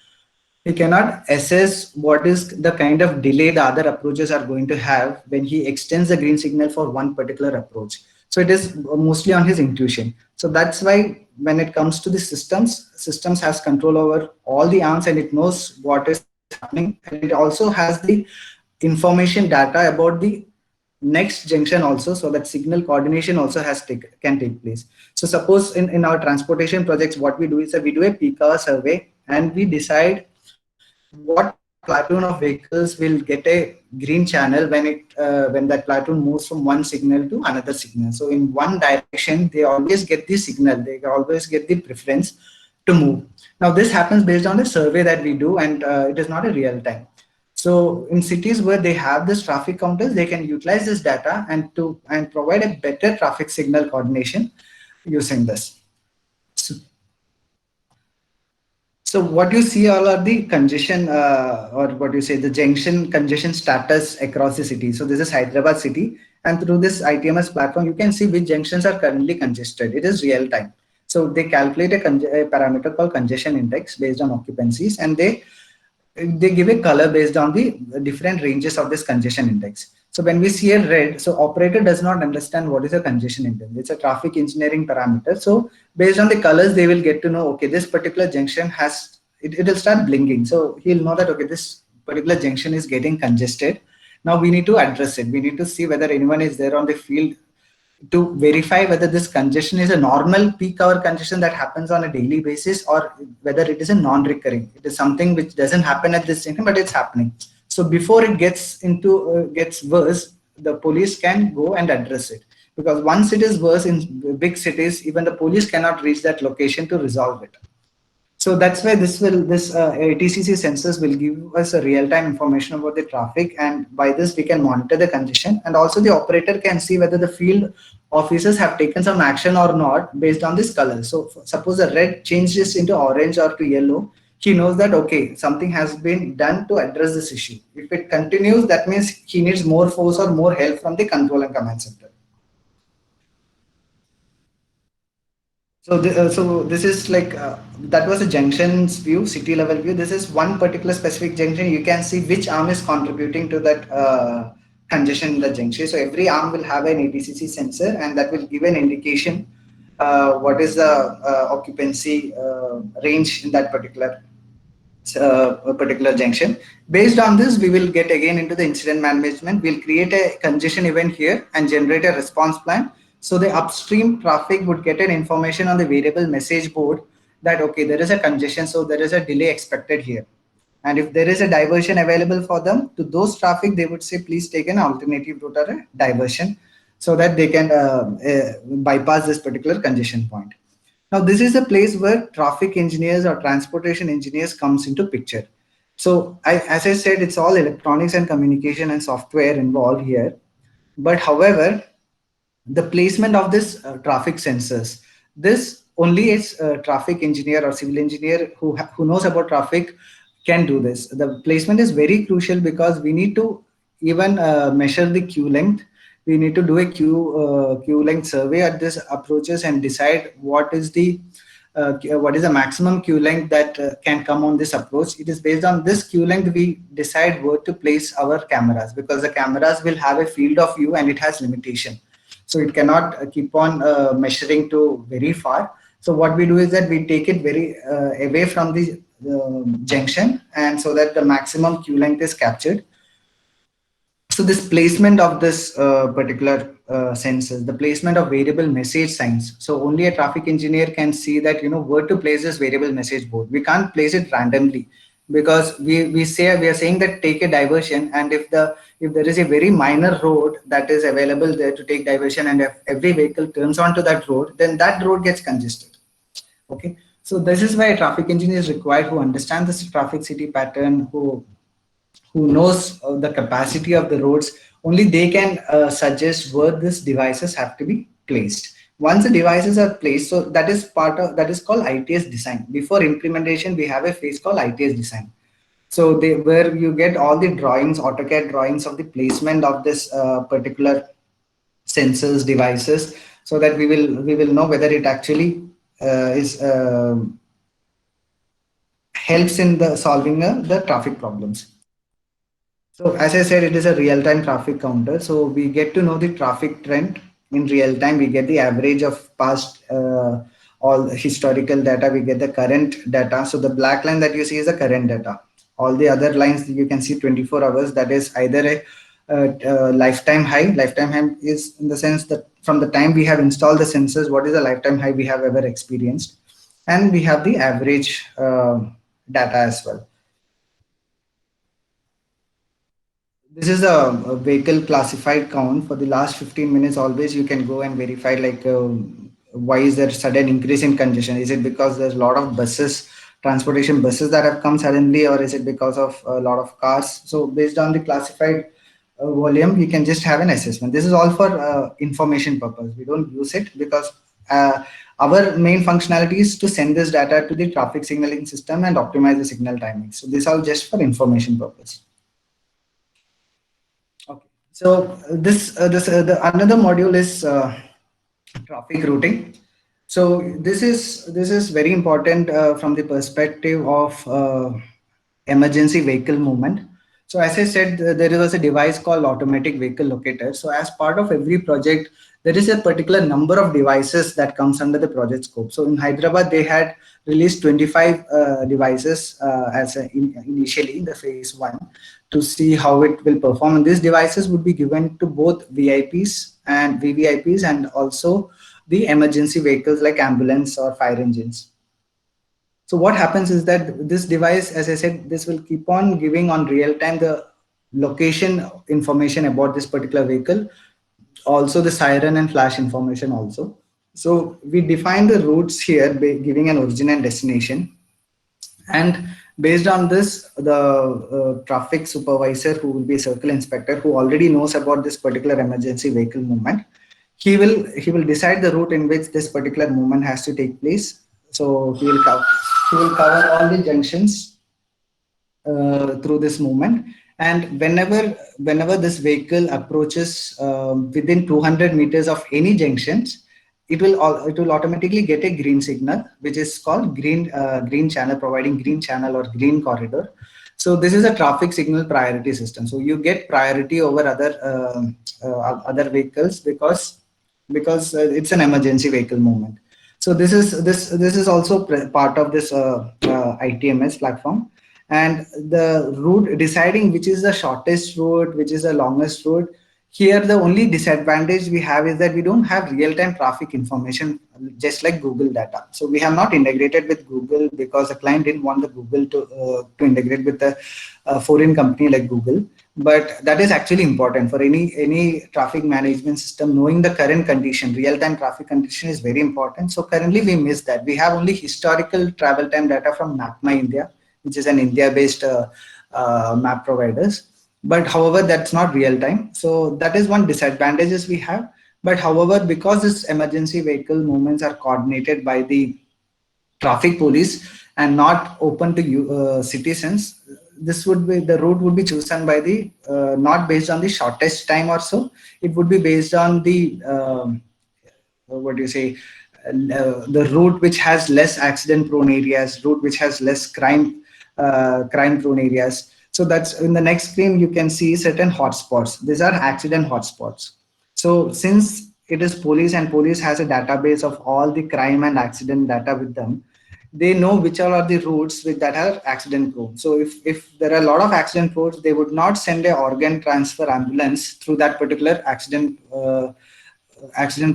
assess what is the kind of delay the other approaches are going to have when he extends the green signal for one particular approach. So it is mostly on his intuition. So that's why when it comes to the systems has control over all the arms, and it knows what is happening, and it also has the information data about the next junction also, so that signal coordination also can take place. So suppose in our transportation projects, what we do is that we do a peak hour survey, and we decide what platoon of vehicles will get a green channel when that platoon moves from one signal to another signal. So in one direction, they always get the signal, they always get the preference to move. Now this happens based on a survey that we do, and it is not a real time. So in cities where they have this traffic counters, they can utilize this data and provide a better traffic signal coordination using this. So what you see all are the congestion or what you say, the junction congestion status across the city. So this is Hyderabad city, and through this ITMS platform, you can see which junctions are currently congested. It is real time. So they calculate a parameter called congestion index based on occupancies, and they give a color based on the different ranges of this congestion index. So when we see a red, so operator does not understand what is a congestion index. It's a traffic engineering parameter. So based on the colors, they will get to know, okay, this particular junction has, it will start blinking. So he'll know that, okay, this particular junction is getting congested. Now we need to address it. We need to see whether anyone is there on the field to verify whether this congestion is a normal peak hour congestion that happens on a daily basis, or whether it is a non-recurring. It is something which doesn't happen at this time, but it's happening. So before it gets worse, the police can go and address it. Because once it is worse in big cities, even the police cannot reach that location to resolve it. So that's why this ATCC sensors will give us a real-time information about the traffic, and by this we can monitor the condition, and also the operator can see whether the field officers have taken some action or not based on this color. So suppose the red changes into orange or to yellow, he knows that, okay, something has been done to address this issue. If it continues, that means he needs more force or more help from the control and command center. So this is like, that was a junctions view, city level view. This is one particular specific junction. You can see which arm is contributing to that congestion in the junction. So every arm will have an ATCC sensor, and that will give an indication what is the occupancy range in that particular junction. Based on this, we will get again into the incident management. We'll create a congestion event here and generate a response plan. So the upstream traffic would get an information on the variable message board that, okay, there is a congestion, so there is a delay expected here. And if there is a diversion available for them, to those traffic, they would say, please take an alternative route or a diversion, so that they can bypass this particular congestion point. Now, this is a place where traffic engineers or transportation engineers comes into picture. So as I said, it's all electronics and communication and software involved here. But however, the placement of this traffic sensors, this only is a traffic engineer or civil engineer who knows about traffic can do this. The placement is very crucial because we need to even measure the queue length. we need to do a queue length survey at this approaches and decide what is the maximum queue length that can come on this approach. It is based on this queue length we decide where to place our cameras, because the cameras will have a field of view and it has limitation. So it cannot keep on measuring to very far. So what we do is that we take it very away from the junction, and so that the maximum queue length is captured. So this placement of this particular sensors, the placement of variable message signs. So only a traffic engineer can see that, where to place this variable message board. We can't place it randomly, because we are saying that take a diversion, and if there is a very minor road that is available there to take diversion, and if every vehicle turns onto that road, then that road gets congested. Okay, so this is why a traffic engineer is required, who understands this traffic city pattern, who knows the capacity of the roads. Only they can suggest where these devices have to be placed. Once the devices are placed, so that is called ITS design. Before implementation, we have a phase called ITS design. So where you get all the drawings, AutoCAD drawings of the placement of this particular sensors, devices, so that we will know whether it actually helps in the solving the traffic problems. So as I said, it is a real-time traffic counter. So we get to know the traffic trend in real time. We get the average of past all historical data. We get the current data. So the black line that you see is the current data. All the other lines you can see 24 hours. That is either a lifetime high. Lifetime high is in the sense that from the time we have installed the sensors, what is the lifetime high we have ever experienced. And we have the average data as well. This is a vehicle classified count for the last 15 minutes. Always you can go and verify, like why is there sudden increase in congestion? Is it because there's a lot of buses, transportation buses that have come suddenly, or is it because of a lot of cars? So based on the classified volume, you can just have an assessment. This is all for information purpose. We don't use it because our main functionality is to send this data to the traffic signaling system and optimize the signal timing. So this is all just for information purpose. Okay, so the another module is traffic routing. So this is very important from the perspective of emergency vehicle movement. So as I said, there was a device called automatic vehicle locator. So as part of every project, there is a particular number of devices that comes under the project scope. So in Hyderabad, they had released 25 devices initially in the phase 1 to see how it will perform. And these devices would be given to both VIPs and VVIPs, and also the emergency vehicles like ambulance or fire engines. So what happens is that this device, as I said, this will keep on giving on real time the location information about this particular vehicle, also the siren and flash information also. So we define the routes here by giving an origin and destination. And based on this, the traffic supervisor, who will be a circle inspector, who already knows about this particular emergency vehicle movement, he will decide the route in which this particular movement has to take place. So he will cover all the junctions through this movement. And whenever this vehicle approaches within 200 meters of any junctions, it will automatically get a green signal, which is called green channel, providing green channel or green corridor. So this is a traffic signal priority system. So you get priority over other vehicles because it's an emergency vehicle movement. So this is also part of this ITMS platform. And the route, deciding which is the shortest route, which is the longest route. Here, the only disadvantage we have is that we don't have real-time traffic information, just like Google data. So we have not integrated with Google because the client didn't want the Google to integrate with a foreign company like Google. But that is actually important for any traffic management system. Knowing the current condition, real-time traffic condition, is very important. So currently we miss that. We have only historical travel time data from MapMy India, which is an India-based map providers. But however, that's not real time. So that is one disadvantages we have. But however, because this emergency vehicle movements are coordinated by the traffic police and not open to citizens, this would be, the route would be chosen by the not based on the shortest time or so. It would be based on the what do you say, the route which has less accident prone areas, route which has less crime prone areas. So that's in the next screen, you can see certain hotspots. These are accident hotspots. So since it is police and police has a database of all the crime and accident data with them, they know which all are the routes that are accident prone. So if there are a lot of accident roads, they would not send a organ transfer ambulance through that particular accident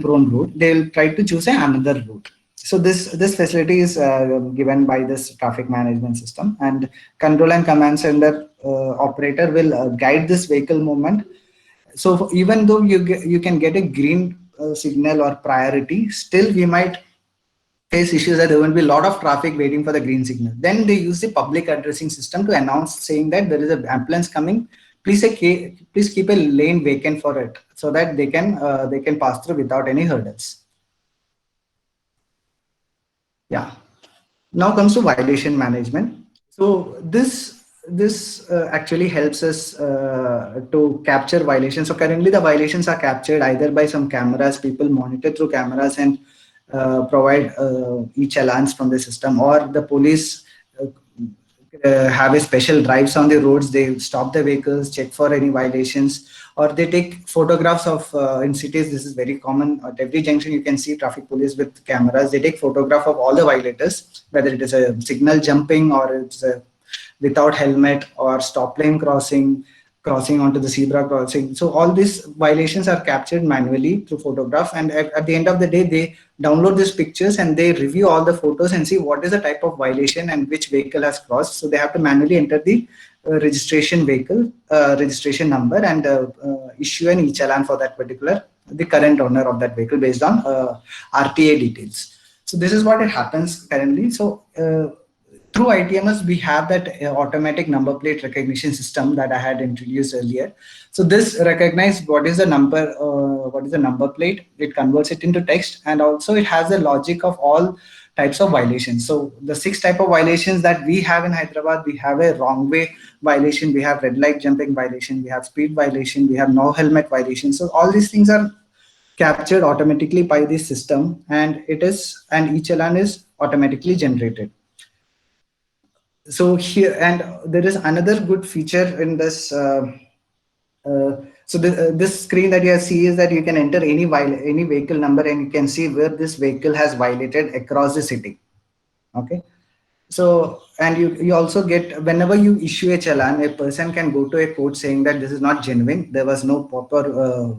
prone route. They'll try to choose another route. So this facility is given by this traffic management system, and control and command center operator will guide this vehicle movement. So even though you can get a green signal or priority, still we might face issues that there will be a lot of traffic waiting for the green signal. Then they use the public addressing system to announce saying that there is an ambulance coming. Please keep a lane vacant for it, so that they can pass through without any hurdles. Yeah. Now comes to violation management. So this actually helps us to capture violations. So currently the violations are captured either by some cameras, people monitor through cameras and provide e-challans from the system, or the police have a special drives on the roads. They stop the vehicles, check for any violations, or they take photographs of in cities. This is very common. At every junction you can see traffic police with cameras. They take photograph of all the violators, whether it is a signal jumping or it's a without helmet or stop lane crossing onto the zebra crossing. So all these violations are captured manually through photograph, and at the end of the day they download these pictures and they review all the photos and see what is the type of violation and which vehicle has crossed. So they have to manually enter the registration number and issue an e-challan for that particular, the current owner of that vehicle, based on RTA details. So this is what it happens currently. So through ITMS, we have that automatic number plate recognition system that I had introduced earlier. So this recognizes what is the number plate. It converts it into text, and also it has the logic of all types of violations. So the 6 type of violations that we have in Hyderabad, we have a wrong way violation, we have red light jumping violation, we have speed violation, we have no helmet violation. So all these things are captured automatically by the system, and each challan is automatically generated. So here, and there is another good feature in this. This screen that you see is that you can enter any vehicle number and you can see where this vehicle has violated across the city. Okay. So, and you also get, whenever you issue a challan, a person can go to a court saying that this is not genuine. There was no proper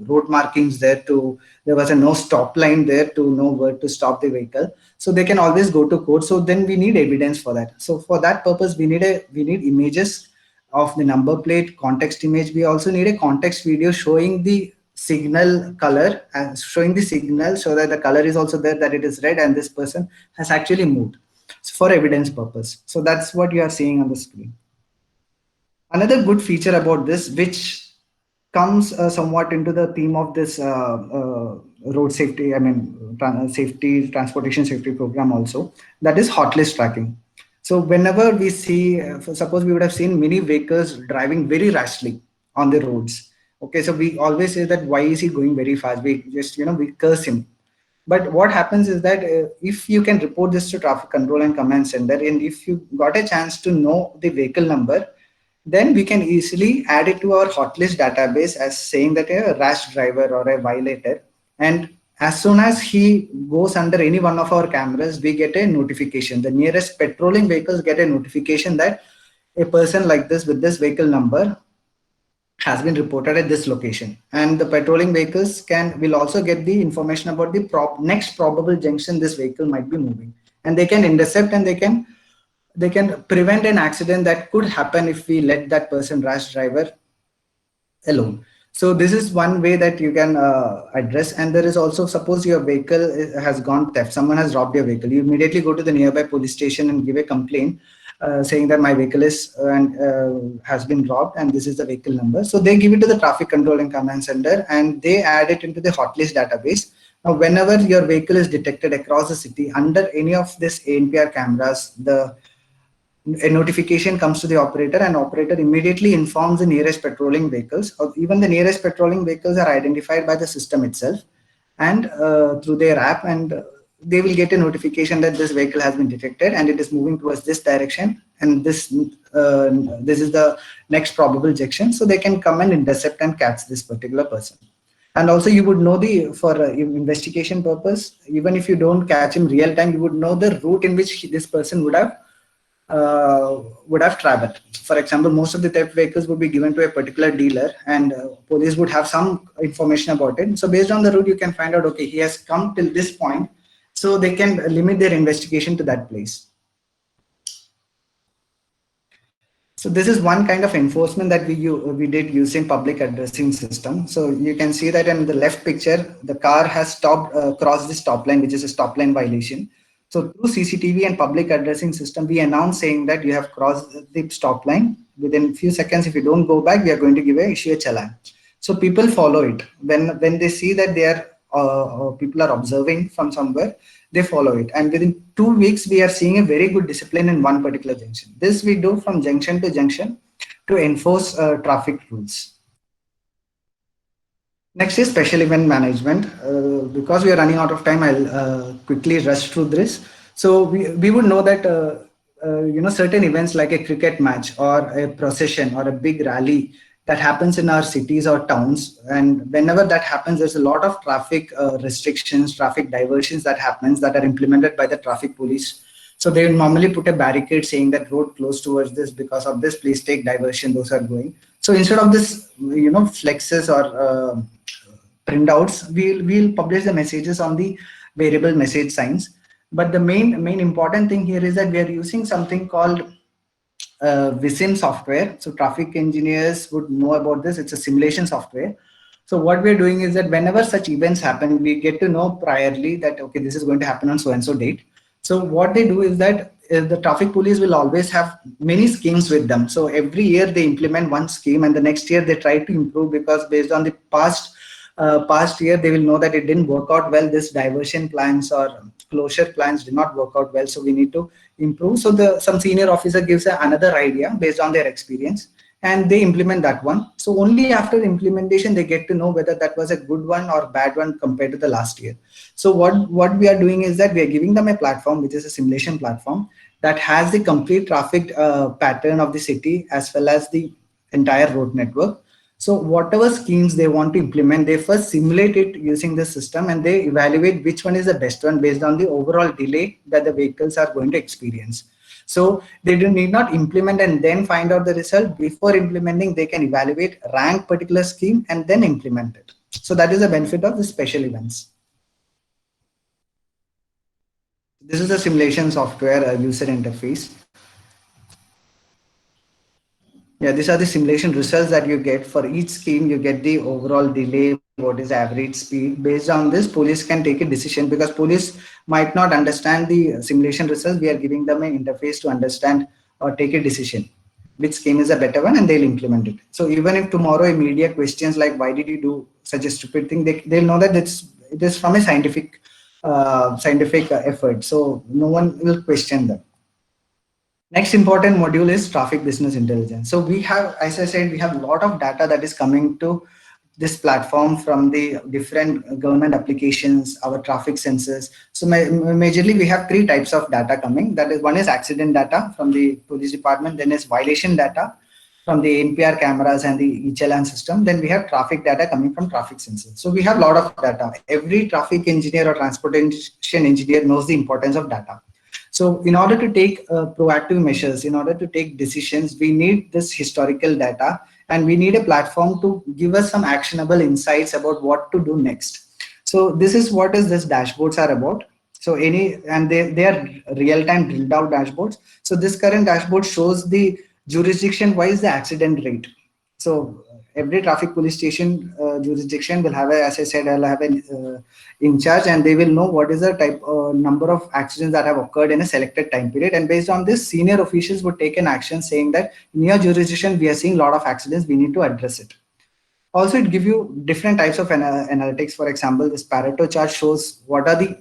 road markings there there was no stop line there to know where to stop the vehicle. So they can always go to court. So then we need evidence for that. So for that purpose, we need images of the number plate, context image. We also need a context video showing the signal color and showing the signal so that the color is also there, that it is red and this person has actually moved, for evidence purpose. So that's what you are seeing on the screen. Another good feature about this, which comes somewhat into the theme of this road safety, transportation safety program also, that is hot list tracking. So whenever we see, suppose we would have seen many vehicles driving very rashly on the roads. Okay, so we always say that why is he going very fast? We just, we curse him. But what happens is that if you can report this to traffic control and command center, and if you got a chance to know the vehicle number, then we can easily add it to our hot list database as saying that a rash driver or a violator. And as soon as he goes under any one of our cameras, we get a notification. The nearest patrolling vehicles get a notification that a person like this with this vehicle number has been reported at this location, and the patrolling vehicles will also get the information about the next probable junction this vehicle might be moving, and they can intercept and they can prevent an accident that could happen if we let that person, rash driver, alone. So this is one way that you can address. And there is also, suppose your vehicle has gone theft, someone has robbed your vehicle, you immediately go to the nearby police station and give a complaint saying that my vehicle is has been robbed and this is the vehicle number. So they give it to the traffic control and command center and they add it into the hot list database. Now, whenever your vehicle is detected across the city under any of this ANPR cameras, the a notification comes to the operator, and operator immediately informs the nearest patrolling vehicles, or even the nearest patrolling vehicles are identified by the system itself and through their app, and they will get a notification that this vehicle has been detected and it is moving towards this direction, and this is the next probable junction, so they can come and intercept and catch this particular person. And also you would know the, for investigation purpose, even if you don't catch him real time, you would know the route in which this person would have traveled. For example, most of the theft vehicles would be given to a particular dealer, and police would have some information about it. So based on the route, you can find out, okay, he has come till this point, so they can limit their investigation to that place. So this is one kind of enforcement that we did using public addressing system. So you can see that in the left picture, the car has stopped, crossed the stop line, which is a stop line violation. So through CCTV and public addressing system, we announce saying that you have crossed the stop line. Within a few seconds, if you don't go back, we are going to issue a challan. So people follow it. When they see that they are people are observing from somewhere, they follow it. And within 2 weeks, we are seeing a very good discipline in one particular junction. This we do from junction to junction to enforce traffic rules. Next is special event management. Because we are running out of time, I'll quickly rush through this. So we would know that certain events like a cricket match or a procession or a big rally that happens in our cities or towns, and whenever that happens, there's a lot of traffic restrictions, traffic diversions that happens that are implemented by the traffic police. So they normally put a barricade saying that road closed towards this, because of this, please take diversion, those are going. So instead of this, flexes or printouts, we'll publish the messages on the variable message signs. But the main important thing here is that we are using something called VISIM software. So traffic engineers would know about this. It's a simulation software. So what we're doing is that whenever such events happen, we get to know priorly that, okay, this is going to happen on so and so date. So what they do is that the traffic police will always have many schemes with them. So every year they implement one scheme, and the next year they try to improve, because based on the past year, they will know that it didn't work out well. This diversion plans or closure plans did not work out well, so we need to improve. So some senior officer gives another idea based on their experience, and they implement that one. So only after implementation, they get to know whether that was a good one or bad one compared to the last year. So what we are doing is that we are giving them a platform, which is a simulation platform that has the complete traffic pattern of the city as well as the entire road network. So whatever schemes they want to implement, they first simulate it using the system, and they evaluate which one is the best one based on the overall delay that the vehicles are going to experience. So they need not implement and then find out the result. Before implementing, they can evaluate, rank particular scheme, and then implement it. So that is the benefit of the special events. This is a simulation software user interface. Yeah, these are the simulation results that you get. For each scheme, you get the overall delay, what is average speed. Based on this, police can take a decision, because police might not understand the simulation results. We are giving them an interface to understand or take a decision which scheme is a better one, and they'll implement it. So even if tomorrow a media questions like, why did you do such a stupid thing, they'll know that it is from a scientific effort. So no one will question them. Next important module is traffic business intelligence. So we have, as I said, we have a lot of data that is coming to this platform from the different government applications, our traffic sensors. So majorly we have 3 types of data coming. That is, one is accident data from the police department, then is violation data from the NPR cameras and the e-challan system. Then we have traffic data coming from traffic sensors. So we have a lot of data. Every traffic engineer or transportation engineer knows the importance of data. So in order to take proactive measures, in order to take decisions, we need this historical data, and we need a platform to give us some actionable insights about what to do next. So this is what these dashboards are about. So they are real-time drilled out dashboards. So this current dashboard shows the jurisdiction wise the accident rate. So every traffic police station jurisdiction will have as I said, I'll have an in charge, and they will know what is the number of accidents that have occurred in a selected time period. And based on this, senior officials would take an action saying that in your jurisdiction, we are seeing a lot of accidents, we need to address it. Also, it gives you different types of analytics. For example, this Pareto chart shows what are the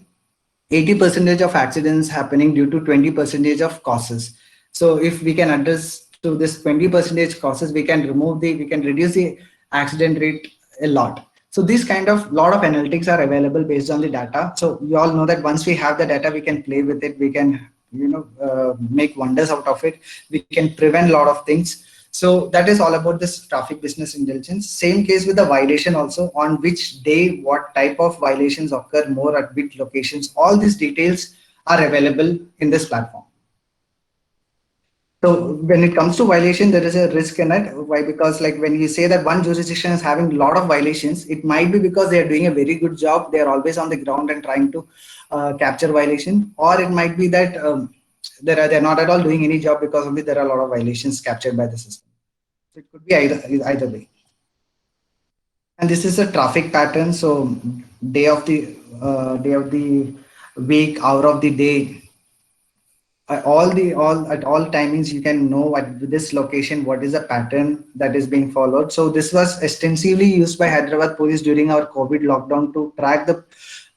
80% of accidents happening due to 20% of causes. So if we can address to this 20% causes, we can reduce the accident rate a lot. So this kind of lot of analytics are available based on the data. So you all know that once we have the data, we can play with it. We can, make wonders out of it. We can prevent a lot of things. So that is all about this traffic business intelligence. Same case with the violation also, on which day, what type of violations occur more at which locations. All these details are available in this platform. So when it comes to violation, there is a risk in it. Why? Because like when you say that one jurisdiction is having a lot of violations, it might be because they are doing a very good job. They are always on the ground and trying to capture violation, or it might be that they're not at all doing any job because of it. There are a lot of violations captured by the system. So it could be either way. And this is a traffic pattern. So day of the week, hour of the day, all at all timings you can know at this location what is the pattern that is being followed. So this was extensively used by Hyderabad police during our COVID lockdown to track the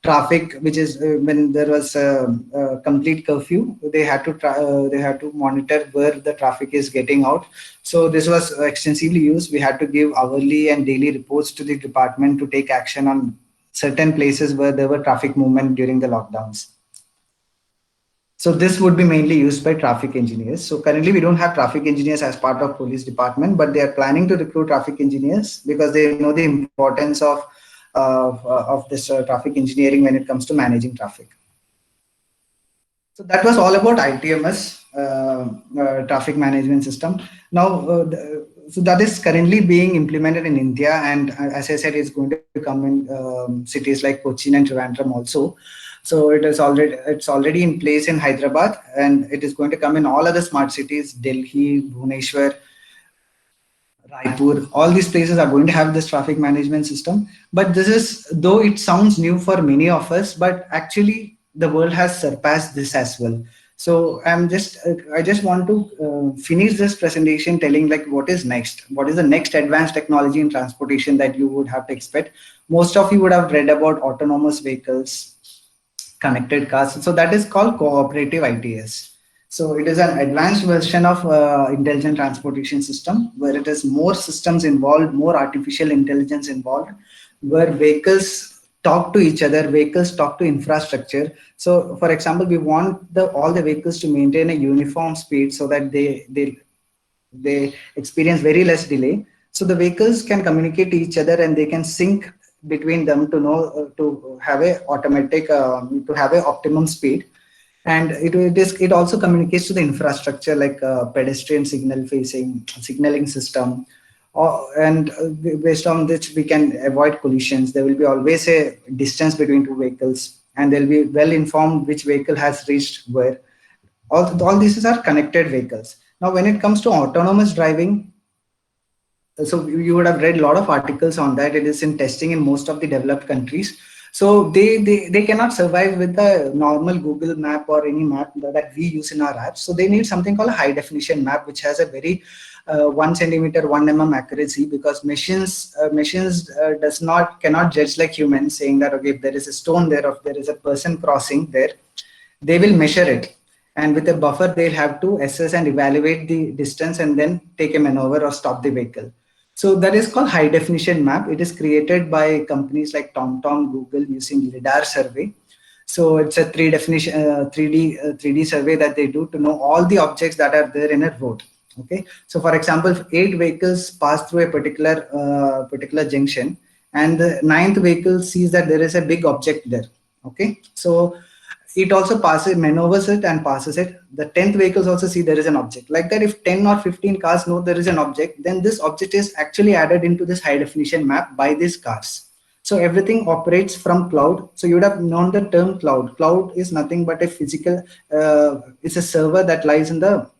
traffic, which is when there was a complete curfew. They had to monitor where the traffic is getting out. So this was extensively used. We had to give hourly and daily reports to the department to take action on certain places where there were traffic movement during the lockdowns. So this would be mainly used by traffic engineers. So currently we don't have traffic engineers as part of police department, but they are planning to recruit traffic engineers because they know the importance of this traffic engineering when it comes to managing traffic. So that was all about ITMS, traffic management system. Now, so that is currently being implemented in India, and as I said, it's going to come in cities like Cochin and Trivandrum also. So it's already in place in Hyderabad, and it is going to come in all other smart cities: Delhi, Bhubaneswar, Raipur. All these places are going to have this traffic management system. But this is, though it sounds new for many of us, but actually the world has surpassed this as well. So I just want to finish this presentation telling like what is next. What is the next advanced technology in transportation that you would have to expect? Most of you would have read about autonomous vehicles, connected cars. So that is called cooperative ITS. So it is an advanced version of intelligent transportation system where it is more systems involved, more artificial intelligence involved, where vehicles talk to each other, vehicles talk to infrastructure. So for example, we want all the vehicles to maintain a uniform speed so that they experience very less delay. So the vehicles can communicate to each other and they can sync between them to know to have a automatic to have a optimum speed. And it also communicates to the infrastructure like pedestrian signaling system, and based on which we can avoid collisions. There will be always a distance between two vehicles, and they'll be well informed which vehicle has reached where. All these are connected vehicles. Now, when it comes to autonomous driving, so you would have read a lot of articles on that. It is in testing in most of the developed countries. So they cannot survive with the normal Google map or any map that we use in our apps. So they need something called a high definition map, which has a very 1 centimeter, 1 mm accuracy, because machines cannot judge like humans, saying that, okay, if there is a stone there, or if there is a person crossing there, they will measure it. And with a buffer, they'll have to assess and evaluate the distance and then take a maneuver or stop the vehicle. So that is called high definition map. It is created by companies like TomTom, Google, using LiDAR survey. So it's a 3D survey that they do to know all the objects that are there in a road. Okay. So for example, if 8 vehicles pass through a particular junction, and the 9th vehicle sees that there is a big object there. Okay. So it also maneuvers it and passes it. The 10th vehicles also see there is an object. Like that, if 10 or 15 cars know there is an object, then this object is actually added into this high definition map by these cars. So everything operates from cloud. So you would have known the term cloud. Cloud is nothing but a physical, it's a server that lies in the,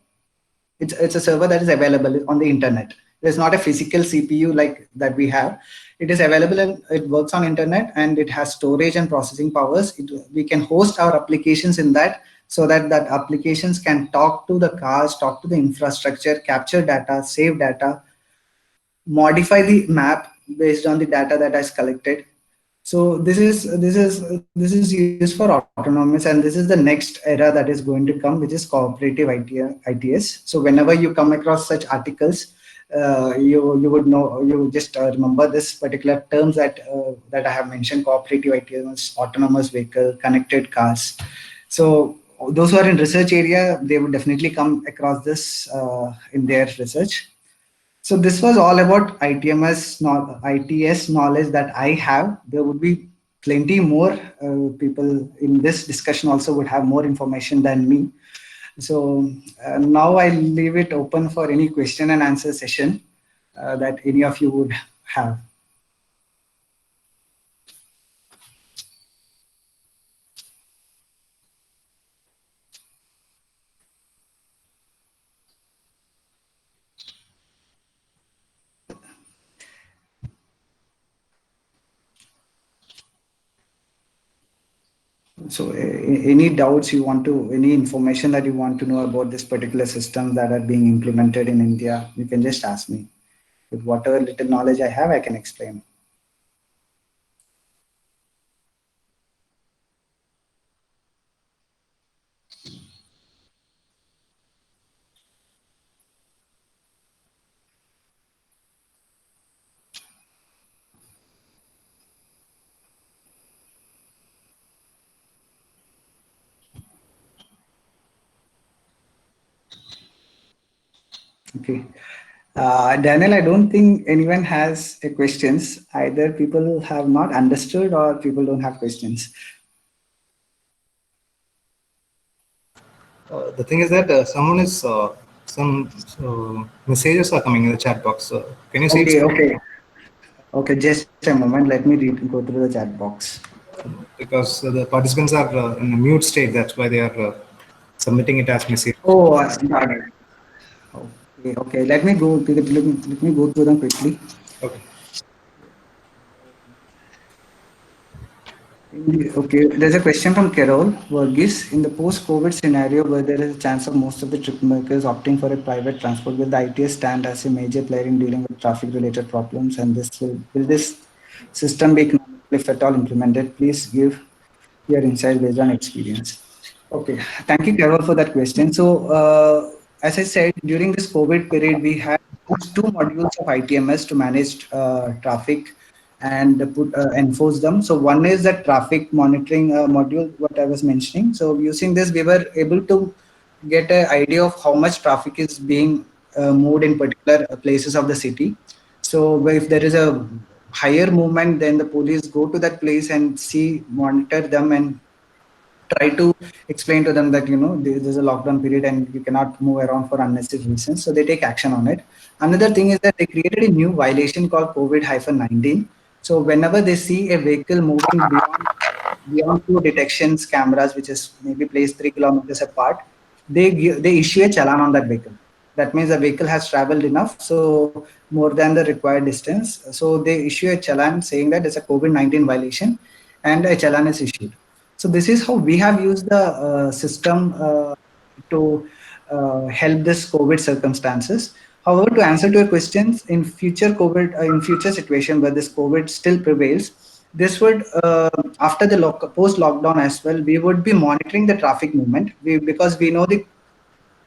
it's a server that is available on the internet. There's not a physical CPU like that we have. It is available and it works on internet, and it has storage and processing powers. We can host our applications in that, so that applications can talk to the cars, talk to the infrastructure, capture data, save data, modify the map based on the data that is collected. So this is used for autonomous, and this is the next era that is going to come, which is cooperative ITS. So whenever you come across such articles, you would know, you just remember this particular terms that I have mentioned: cooperative ITS, autonomous vehicle, connected cars. So those who are in research area, they would definitely come across this in their research. So this was all about ITS knowledge that I have. There would be plenty more people in this discussion also would have more information than me. So now I leave it open for any question and answer session that any of you would have. So any doubts you want to, any information that you want to know about this particular systems that are being implemented in India, you can just ask me. With whatever little knowledge I have, I can explain. Okay. Daniel, I don't think anyone has a questions. Either people have not understood or people don't have questions. The thing is that someone is some messages are coming in the chat box. Can you see it? Okay, okay. Okay, just a moment. Let me go through the chat box. Because the participants are in a mute state. That's why they are submitting it as message. Oh, got it. Okay, okay. Let me go through them quickly. Okay. Okay, there's a question from Carol Vergis. In the post-COVID scenario where there is a chance of most of the trip makers opting for a private transport, will the ITS stand as a major player in dealing with traffic-related problems? And will this system be economical if at all implemented? Please give your insight based on experience. Okay, thank you, Carol, for that question. So, as I said, during this COVID period, we had used two modules of ITMS to manage traffic and enforce them. So, one is the traffic monitoring module, what I was mentioning. So, using this, we were able to get an idea of how much traffic is being moved in particular places of the city. So, if there is a higher movement, then the police go to that place and monitor them, and try to explain to them that there's a lockdown period and you cannot move around for unnecessary reasons, so they take action on it. Another thing is that they created a new violation called COVID-19. So whenever they see a vehicle moving beyond two detections cameras, which is maybe placed 3 kilometers apart, they issue a challan on that vehicle. That means the vehicle has traveled enough, so more than the required distance. So they issue a challan saying that it's a COVID-19 violation, and a challan is issued. So this is how we have used the system to help this COVID circumstances. However, to answer to your questions, in future situation where this COVID still prevails, this would after the post lockdown as well, we would be monitoring the traffic movement, because we know the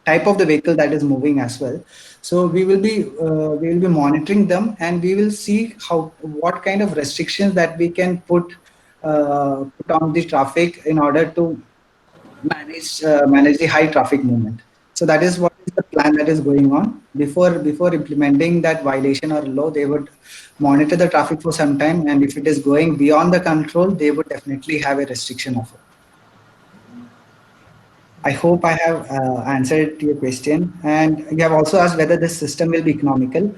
type of the vehicle that is moving as well. So we will be monitoring them, and we will see what kind of restrictions that we can put on the traffic in order to manage the high traffic movement. So that is what is the plan that is going on. Before implementing that violation or law, they would monitor the traffic for some time, and if it is going beyond the control, they would definitely have a restriction of it. I hope I have answered your question. And you have also asked whether this system will be economical.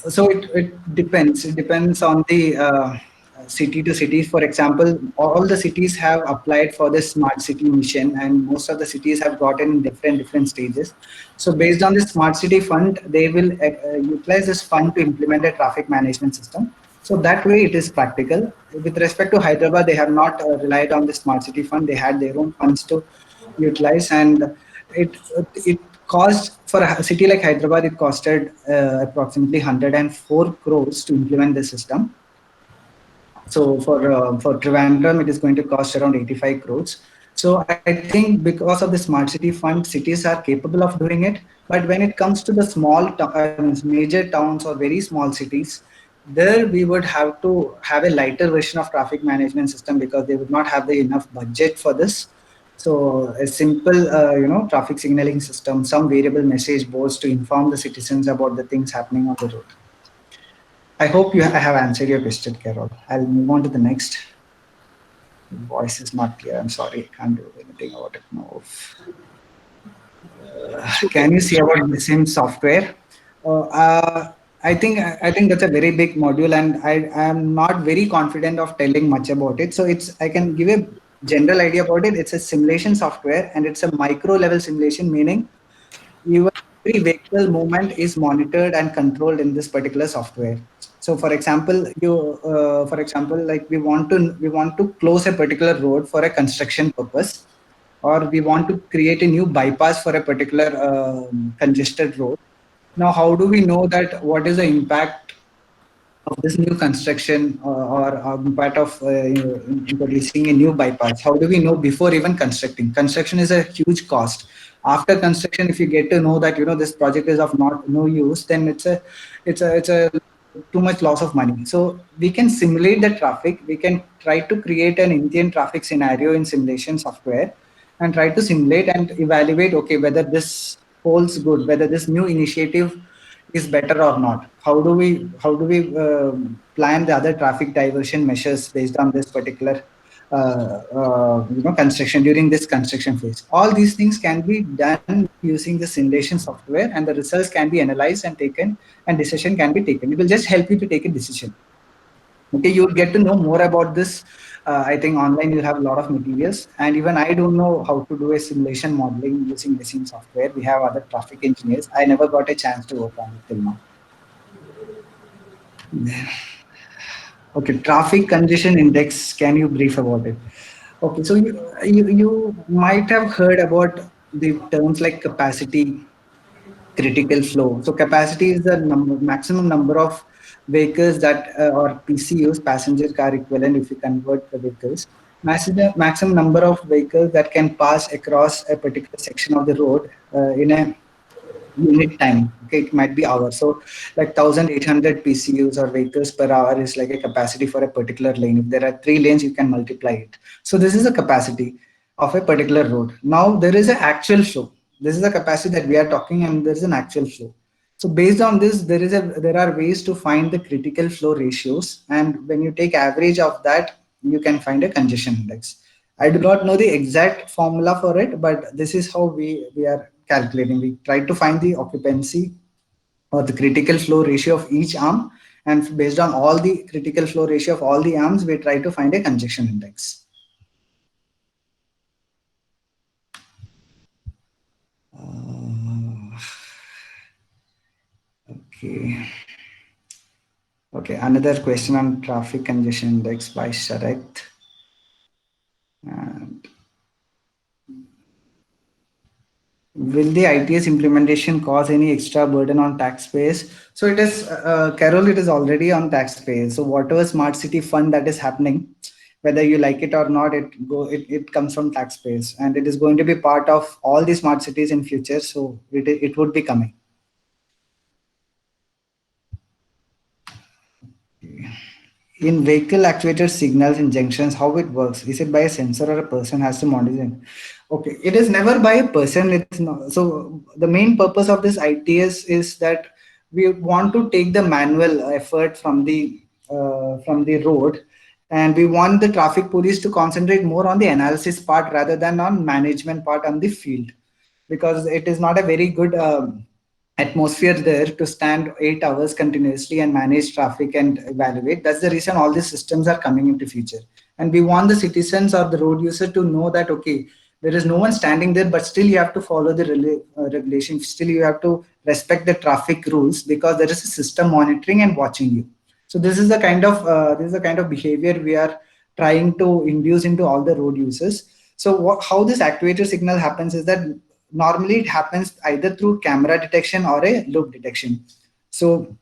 So it depends. It depends on the city to city. For example, all the cities have applied for the smart city mission, and most of the cities have gotten in different stages. So based on the smart city fund, they will utilize this fund to implement a traffic management system. So that way it is practical. With respect to Hyderabad, they have not relied on the smart city fund. They had their own funds to utilize, and it cost, for a city like Hyderabad, it costed approximately 104 crores to implement the system. So for Trivandrum, it is going to cost around 85 crores. So I think because of the smart city fund, cities are capable of doing it. But when it comes to the major towns or very small cities, there we would have to have a lighter version of traffic management system because they would not have the enough budget for this. So a simple, traffic signaling system, some variable message boards to inform the citizens about the things happening on the road. I hope I have answered your question, Carol. I'll move on to the next. Voice is not clear. I'm sorry. I can't do anything about it now. Can you see about the same software? Uh, uh, I think that's a very big module, and I am not very confident of telling much about it. So I can give a general idea about it. It's a simulation software, and it's a micro level simulation, meaning even every vehicle movement is monitored and controlled in this particular software. So for example, like we want to close a particular road for a construction purpose, or we want to create a new bypass for a particular congested road. Now, how do we know that what is the impact of this new construction, or impact of introducing a new bypass? How do we know before even constructing? Construction is a huge cost. After construction, if you get to know that this project is of not no use, then it's a too much loss of money. So we can simulate the traffic. We can try to create an Indian traffic scenario in simulation software and try to simulate and evaluate, okay, whether this holds good, whether this new initiative is better or not. How do we plan the other traffic diversion measures based on this particular construction during this construction phase? All these things can be done using the simulation software, and the results can be analyzed and taken, and decision can be taken. It will just help you to take a decision. Okay, you'll get to know more about this. I think online you have a lot of materials, and even I don't know how to do a simulation modeling using the same software. We have other traffic engineers. I never got a chance to work on it till now. Okay, traffic congestion index. Can you brief about it? Okay, so you might have heard about the terms like capacity, critical flow. So capacity is the maximum number of vehicles that or PCUs, passenger car equivalent, if you convert the vehicles. Maximum number of vehicles that can pass across a particular section of the road in a unit time. Okay, it might be hours. So like 1,800 PCUs or vehicles per hour is like a capacity for a particular lane. If there are 3 lanes, you can multiply it. So this is a capacity of a particular road. Now there is an actual flow. This is the capacity that we are talking, and there is an actual flow. So based on this, there are ways to find the critical flow ratios, and when you take average of that, you can find a congestion index. I do not know the exact formula for it, but this is how we are calculating. We try to find the occupancy or the critical flow ratio of each arm, and based on all the critical flow ratio of all the arms, we try to find a congestion index. Okay. Okay, another question on traffic congestion index by Sharat. And will the ITS implementation cause any extra burden on taxpayers? So it is, Carol, it is already on taxpayers. So whatever smart city fund that is happening, whether you like it or not, it comes from taxpayers, and it is going to be part of all the smart cities in future. So it would be coming. In vehicle actuator signals in junctions, how it works? Is it by a sensor or a person has to monitor it? Okay, it is never by a person. It's not. So the main purpose of this ITS is that we want to take the manual effort from the road, and we want the traffic police to concentrate more on the analysis part rather than on management part on the field, because it is not a very good atmosphere there to stand 8 hours continuously and manage traffic and evaluate. That's the reason all these systems are coming into future. And we want the citizens or the road user to know that, okay, there is no one standing there, but still you have to follow the regulation. Still you have to respect the traffic rules, because there is a system monitoring and watching you. So this is the kind of behavior we are trying to induce into all the road users. So how this actuator signal happens is that normally it happens either through camera detection or a loop detection. So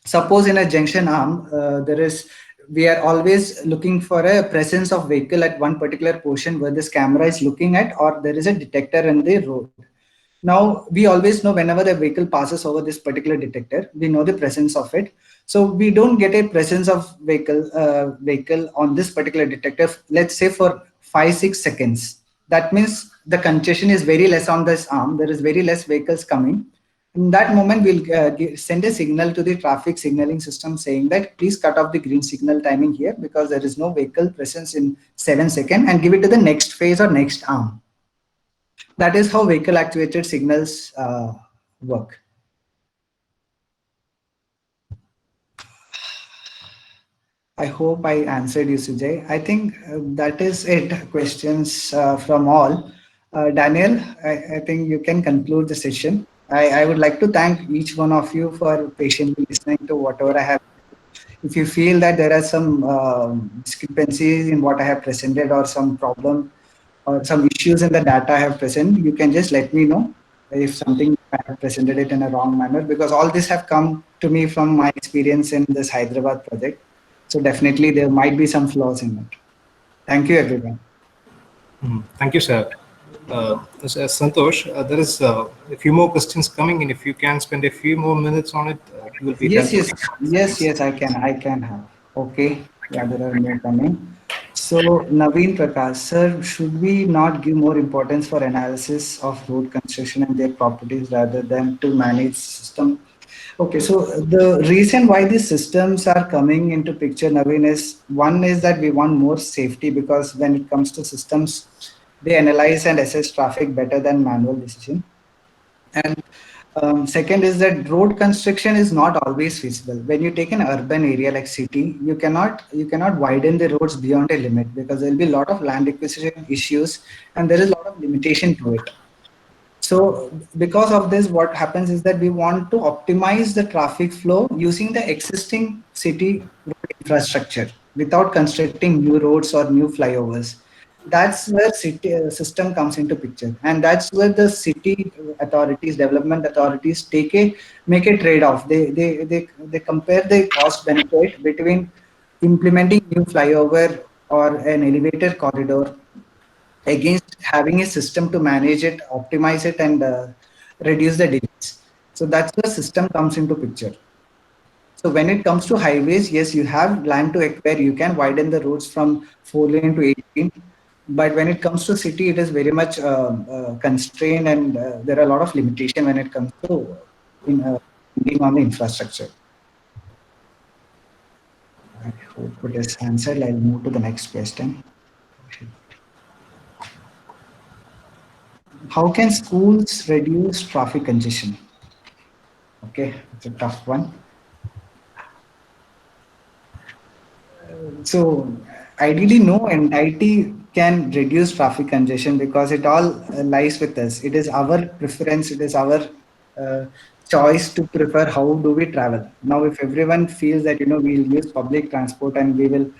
suppose in a junction arm, there is we are always looking for a presence of vehicle at one particular portion where this camera is looking at, or there is a detector in the road. Now we always know whenever the vehicle passes over this particular detector, we know the presence of it. So we don't get a presence of vehicle on this particular detector, let's say for 5 6 seconds. That means the congestion is very less on this arm, there is very less vehicles coming. In that moment, we'll send a signal to the traffic signaling system saying that please cut off the green signal timing here because there is no vehicle presence in 7 seconds, and give it to the next phase or next arm. That is how vehicle actuated signals work. I hope I answered you, Sujay. I think that is it. Questions from all. Daniel, I think you can conclude the session. I would like to thank each one of you for patiently listening to whatever I have. If you feel that there are some discrepancies in what I have presented, or some problem or some issues in the data I have presented, you can just let me know if something I have presented it in a wrong manner, because all this have come to me from my experience in this Hyderabad project. So definitely there might be some flaws in it. Thank you, everyone. Thank you, sir. Santosh, there is a few more questions coming in. If you can spend a few more minutes on it, it will be Yes, helpful. yes, yes, yes, I can have. Okay, yeah, there are more coming. So, Naveen Prakash, sir, should we not give more importance for analysis of road construction and their properties rather than to manage system? Okay, so the reason why these systems are coming into picture, Naveen, is one is that we want more safety, because when it comes to systems, they analyze and assess traffic better than manual decision. And second is that road construction is not always feasible. When you take an urban area like city, you cannot widen the roads beyond a limit, because there will be a lot of land acquisition issues and there is a lot of limitation to it. So because of this, what happens is that we want to optimize the traffic flow using the existing city road infrastructure without constructing new roads or new flyovers. That's where city system comes into picture, and that's where the city authorities, development authorities, make a trade-off. They compare the cost benefit between implementing new flyover or an elevator corridor against having a system to manage it, optimize it, and reduce the delays. So that's where system comes into picture. So when it comes to highways, yes, you have land to acquire. You can widen the roads from 4 lane to 18. But when it comes to city, it is very much constrained, and there are a lot of limitation when it comes to being on the infrastructure. I hope it is answered. I'll move to the next question. How can schools reduce traffic congestion? Okay, it's a tough one. So ideally, no, and IT can reduce traffic congestion because it all lies with us. It is our preference. It is our uh, choice to prefer how do we travel. Now, if everyone feels that we'll use public transport and we will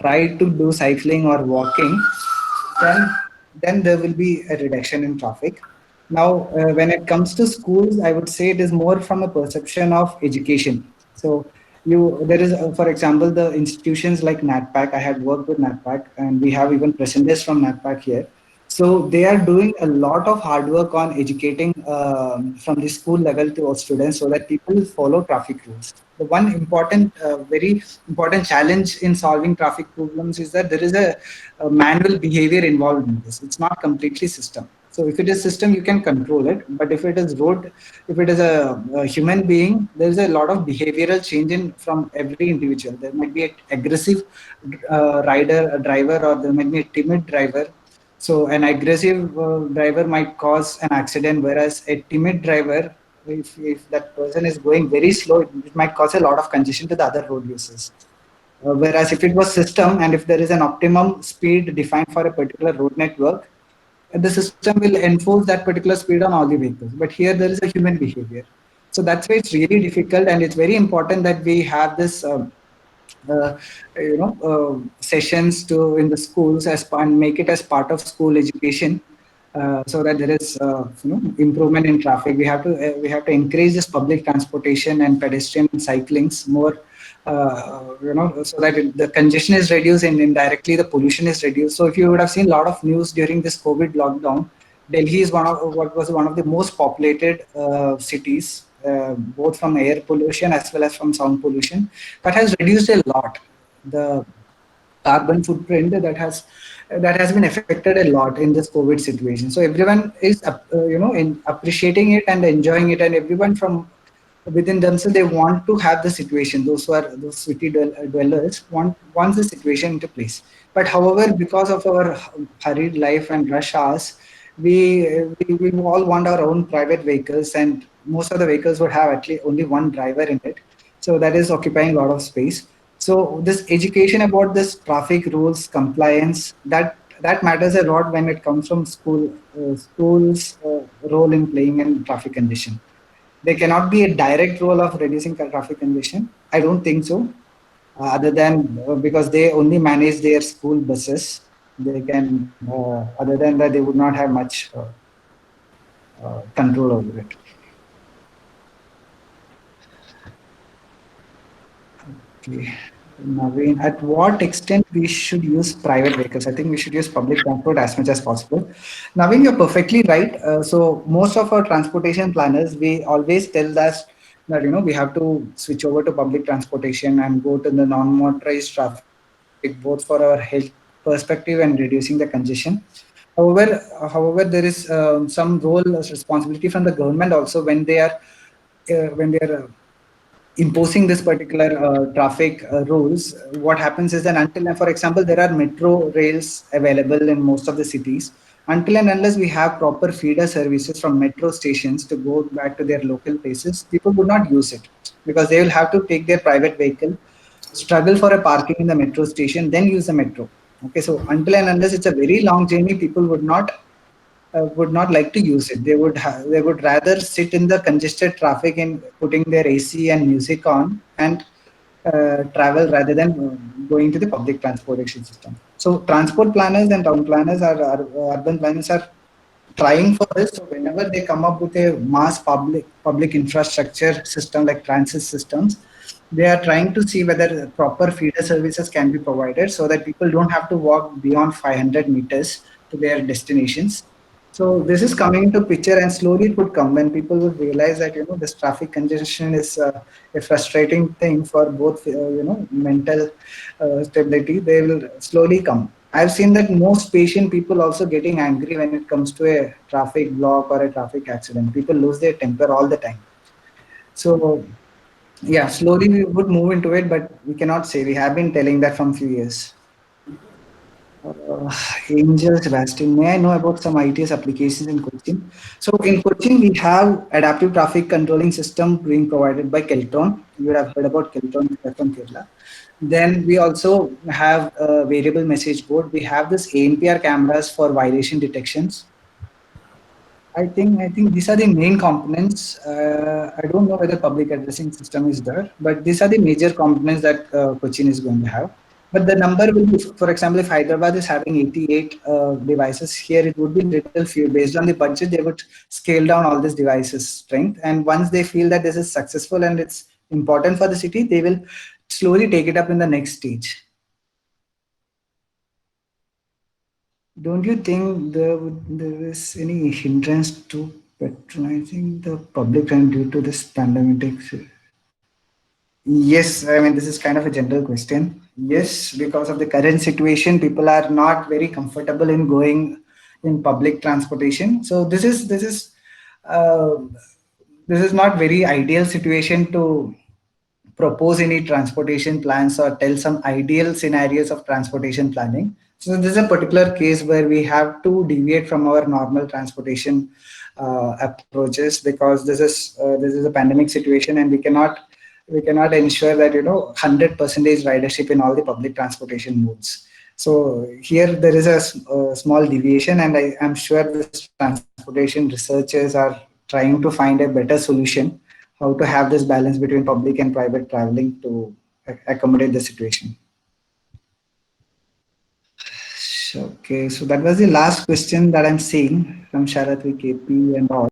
try to do cycling or walking, then there will be a reduction in traffic. Now, when it comes to schools, I would say it is more from a perception of education. So there is, for example, the institutions like NATPAC. I had worked with NATPAC, and we have even presenters from NATPAC here. So they are doing a lot of hard work on educating from the school level to our students, so that people follow traffic rules. The one very important challenge in solving traffic problems is that there is a manual behavior involved in this. It's not completely system. So if it is system, you can control it. But if it is road, if it is a human being, there is a lot of behavioral change in from every individual. There might be an aggressive rider, a driver, or there might be a timid driver. So an aggressive driver might cause an accident, whereas a timid driver, if that person is going very slow, it might cause a lot of congestion to the other road users. Whereas if it was system, and if there is an optimum speed defined for a particular road network, the system will enforce that particular speed on all the vehicles. But here there is a human behavior. So that's why it's really difficult, and it's very important that we have this uh, sessions to in the schools and make it as part of school education, so that there is improvement in traffic. We have to encourage this public transportation and pedestrian cyclings more so that the congestion is reduced and indirectly the pollution is reduced. So if you would have seen a lot of news during this COVID lockdown, Delhi is what was one of the most populated cities, both from air pollution as well as from sound pollution. That has reduced a lot. The carbon footprint that has been affected a lot in this COVID situation. So everyone is in appreciating it and enjoying it, and everyone from within themselves they want to have the situation. Those city dwellers wants the situation into place. But however, because of our hurried life and rush hours, we all want our own private vehicles, and most of the vehicles would have at least only one driver in it. So that is occupying a lot of space. So this education about this traffic rules compliance, that matters a lot when it comes from schools role in playing in traffic condition. There cannot be a direct role of reducing traffic congestion. I don't think so. Other than because they only manage their school buses, they can. Other than that, they would not have much control over it. Okay. Naveen, at what extent we should use private vehicles? I think we should use public transport as much as possible. Naveen, you're perfectly right. So most of our transportation planners, we always tell us that we have to switch over to public transportation and go to the non-motorized traffic, both for our health perspective and reducing the congestion. However, there is some role responsibility from the government also when they are imposing this particular traffic rules. What happens is that until, for example, there are metro rails available in most of the cities. Until and unless we have proper feeder services from metro stations to go back to their local places, people would not use it because they will have to take their private vehicle, struggle for a parking in the metro station, then use the metro. Okay, so until and unless it's a very long journey, people would not like to use it. They would rather sit in the congested traffic and putting their AC and music on and travel rather than going to the public transportation system. So transport planners and town planners are urban planners are trying for this. So whenever they come up with a mass public infrastructure system like transit systems, they are trying to see whether proper feeder services can be provided so that people don't have to walk beyond 500 meters to their destinations. So this is coming into picture, and slowly it would come when people would realize that this traffic congestion is a frustrating thing for both mental stability. They will slowly come. I've seen that most patient people also getting angry when it comes to a traffic block or a traffic accident. People lose their temper all the time. So yeah, slowly we would move into it, but we cannot say. We have been telling that from few years. Uh, Angel Sebastian, may I know about some ITS applications in Cochin? So in Cochin, we have adaptive traffic controlling system being provided by Keltron. You would have heard about Keltron from Kerala. Then we also have a variable message board. We have this ANPR cameras for violation detections. I think these are the main components. I don't know whether public addressing system is there, but these are the major components that Cochin is going to have. But the number will be, for example, if Hyderabad is having 88 devices, here it would be little few. Based on the budget, they would scale down all these devices strength. And once they feel that this is successful and it's important for the city, they will slowly take it up in the next stage. Don't you think there is any hindrance to patronizing the public and due to this pandemic? Yes, I mean this is kind of a general question. Yes, because of the current situation, people are not very comfortable in going in public transportation. So uh, this is not very ideal situation to propose any transportation plans or tell some ideal scenarios of transportation planning. So this is a particular case where we have to deviate from our normal transportation approaches because this is a pandemic situation and we cannot ensure that 100 percentage ridership in all the public transportation modes. So here there is a small deviation, and I am sure this transportation researchers are trying to find a better solution how to have this balance between public and private traveling to accommodate the situation. Okay, so that was the last question that I'm seeing from Sharath KP and all.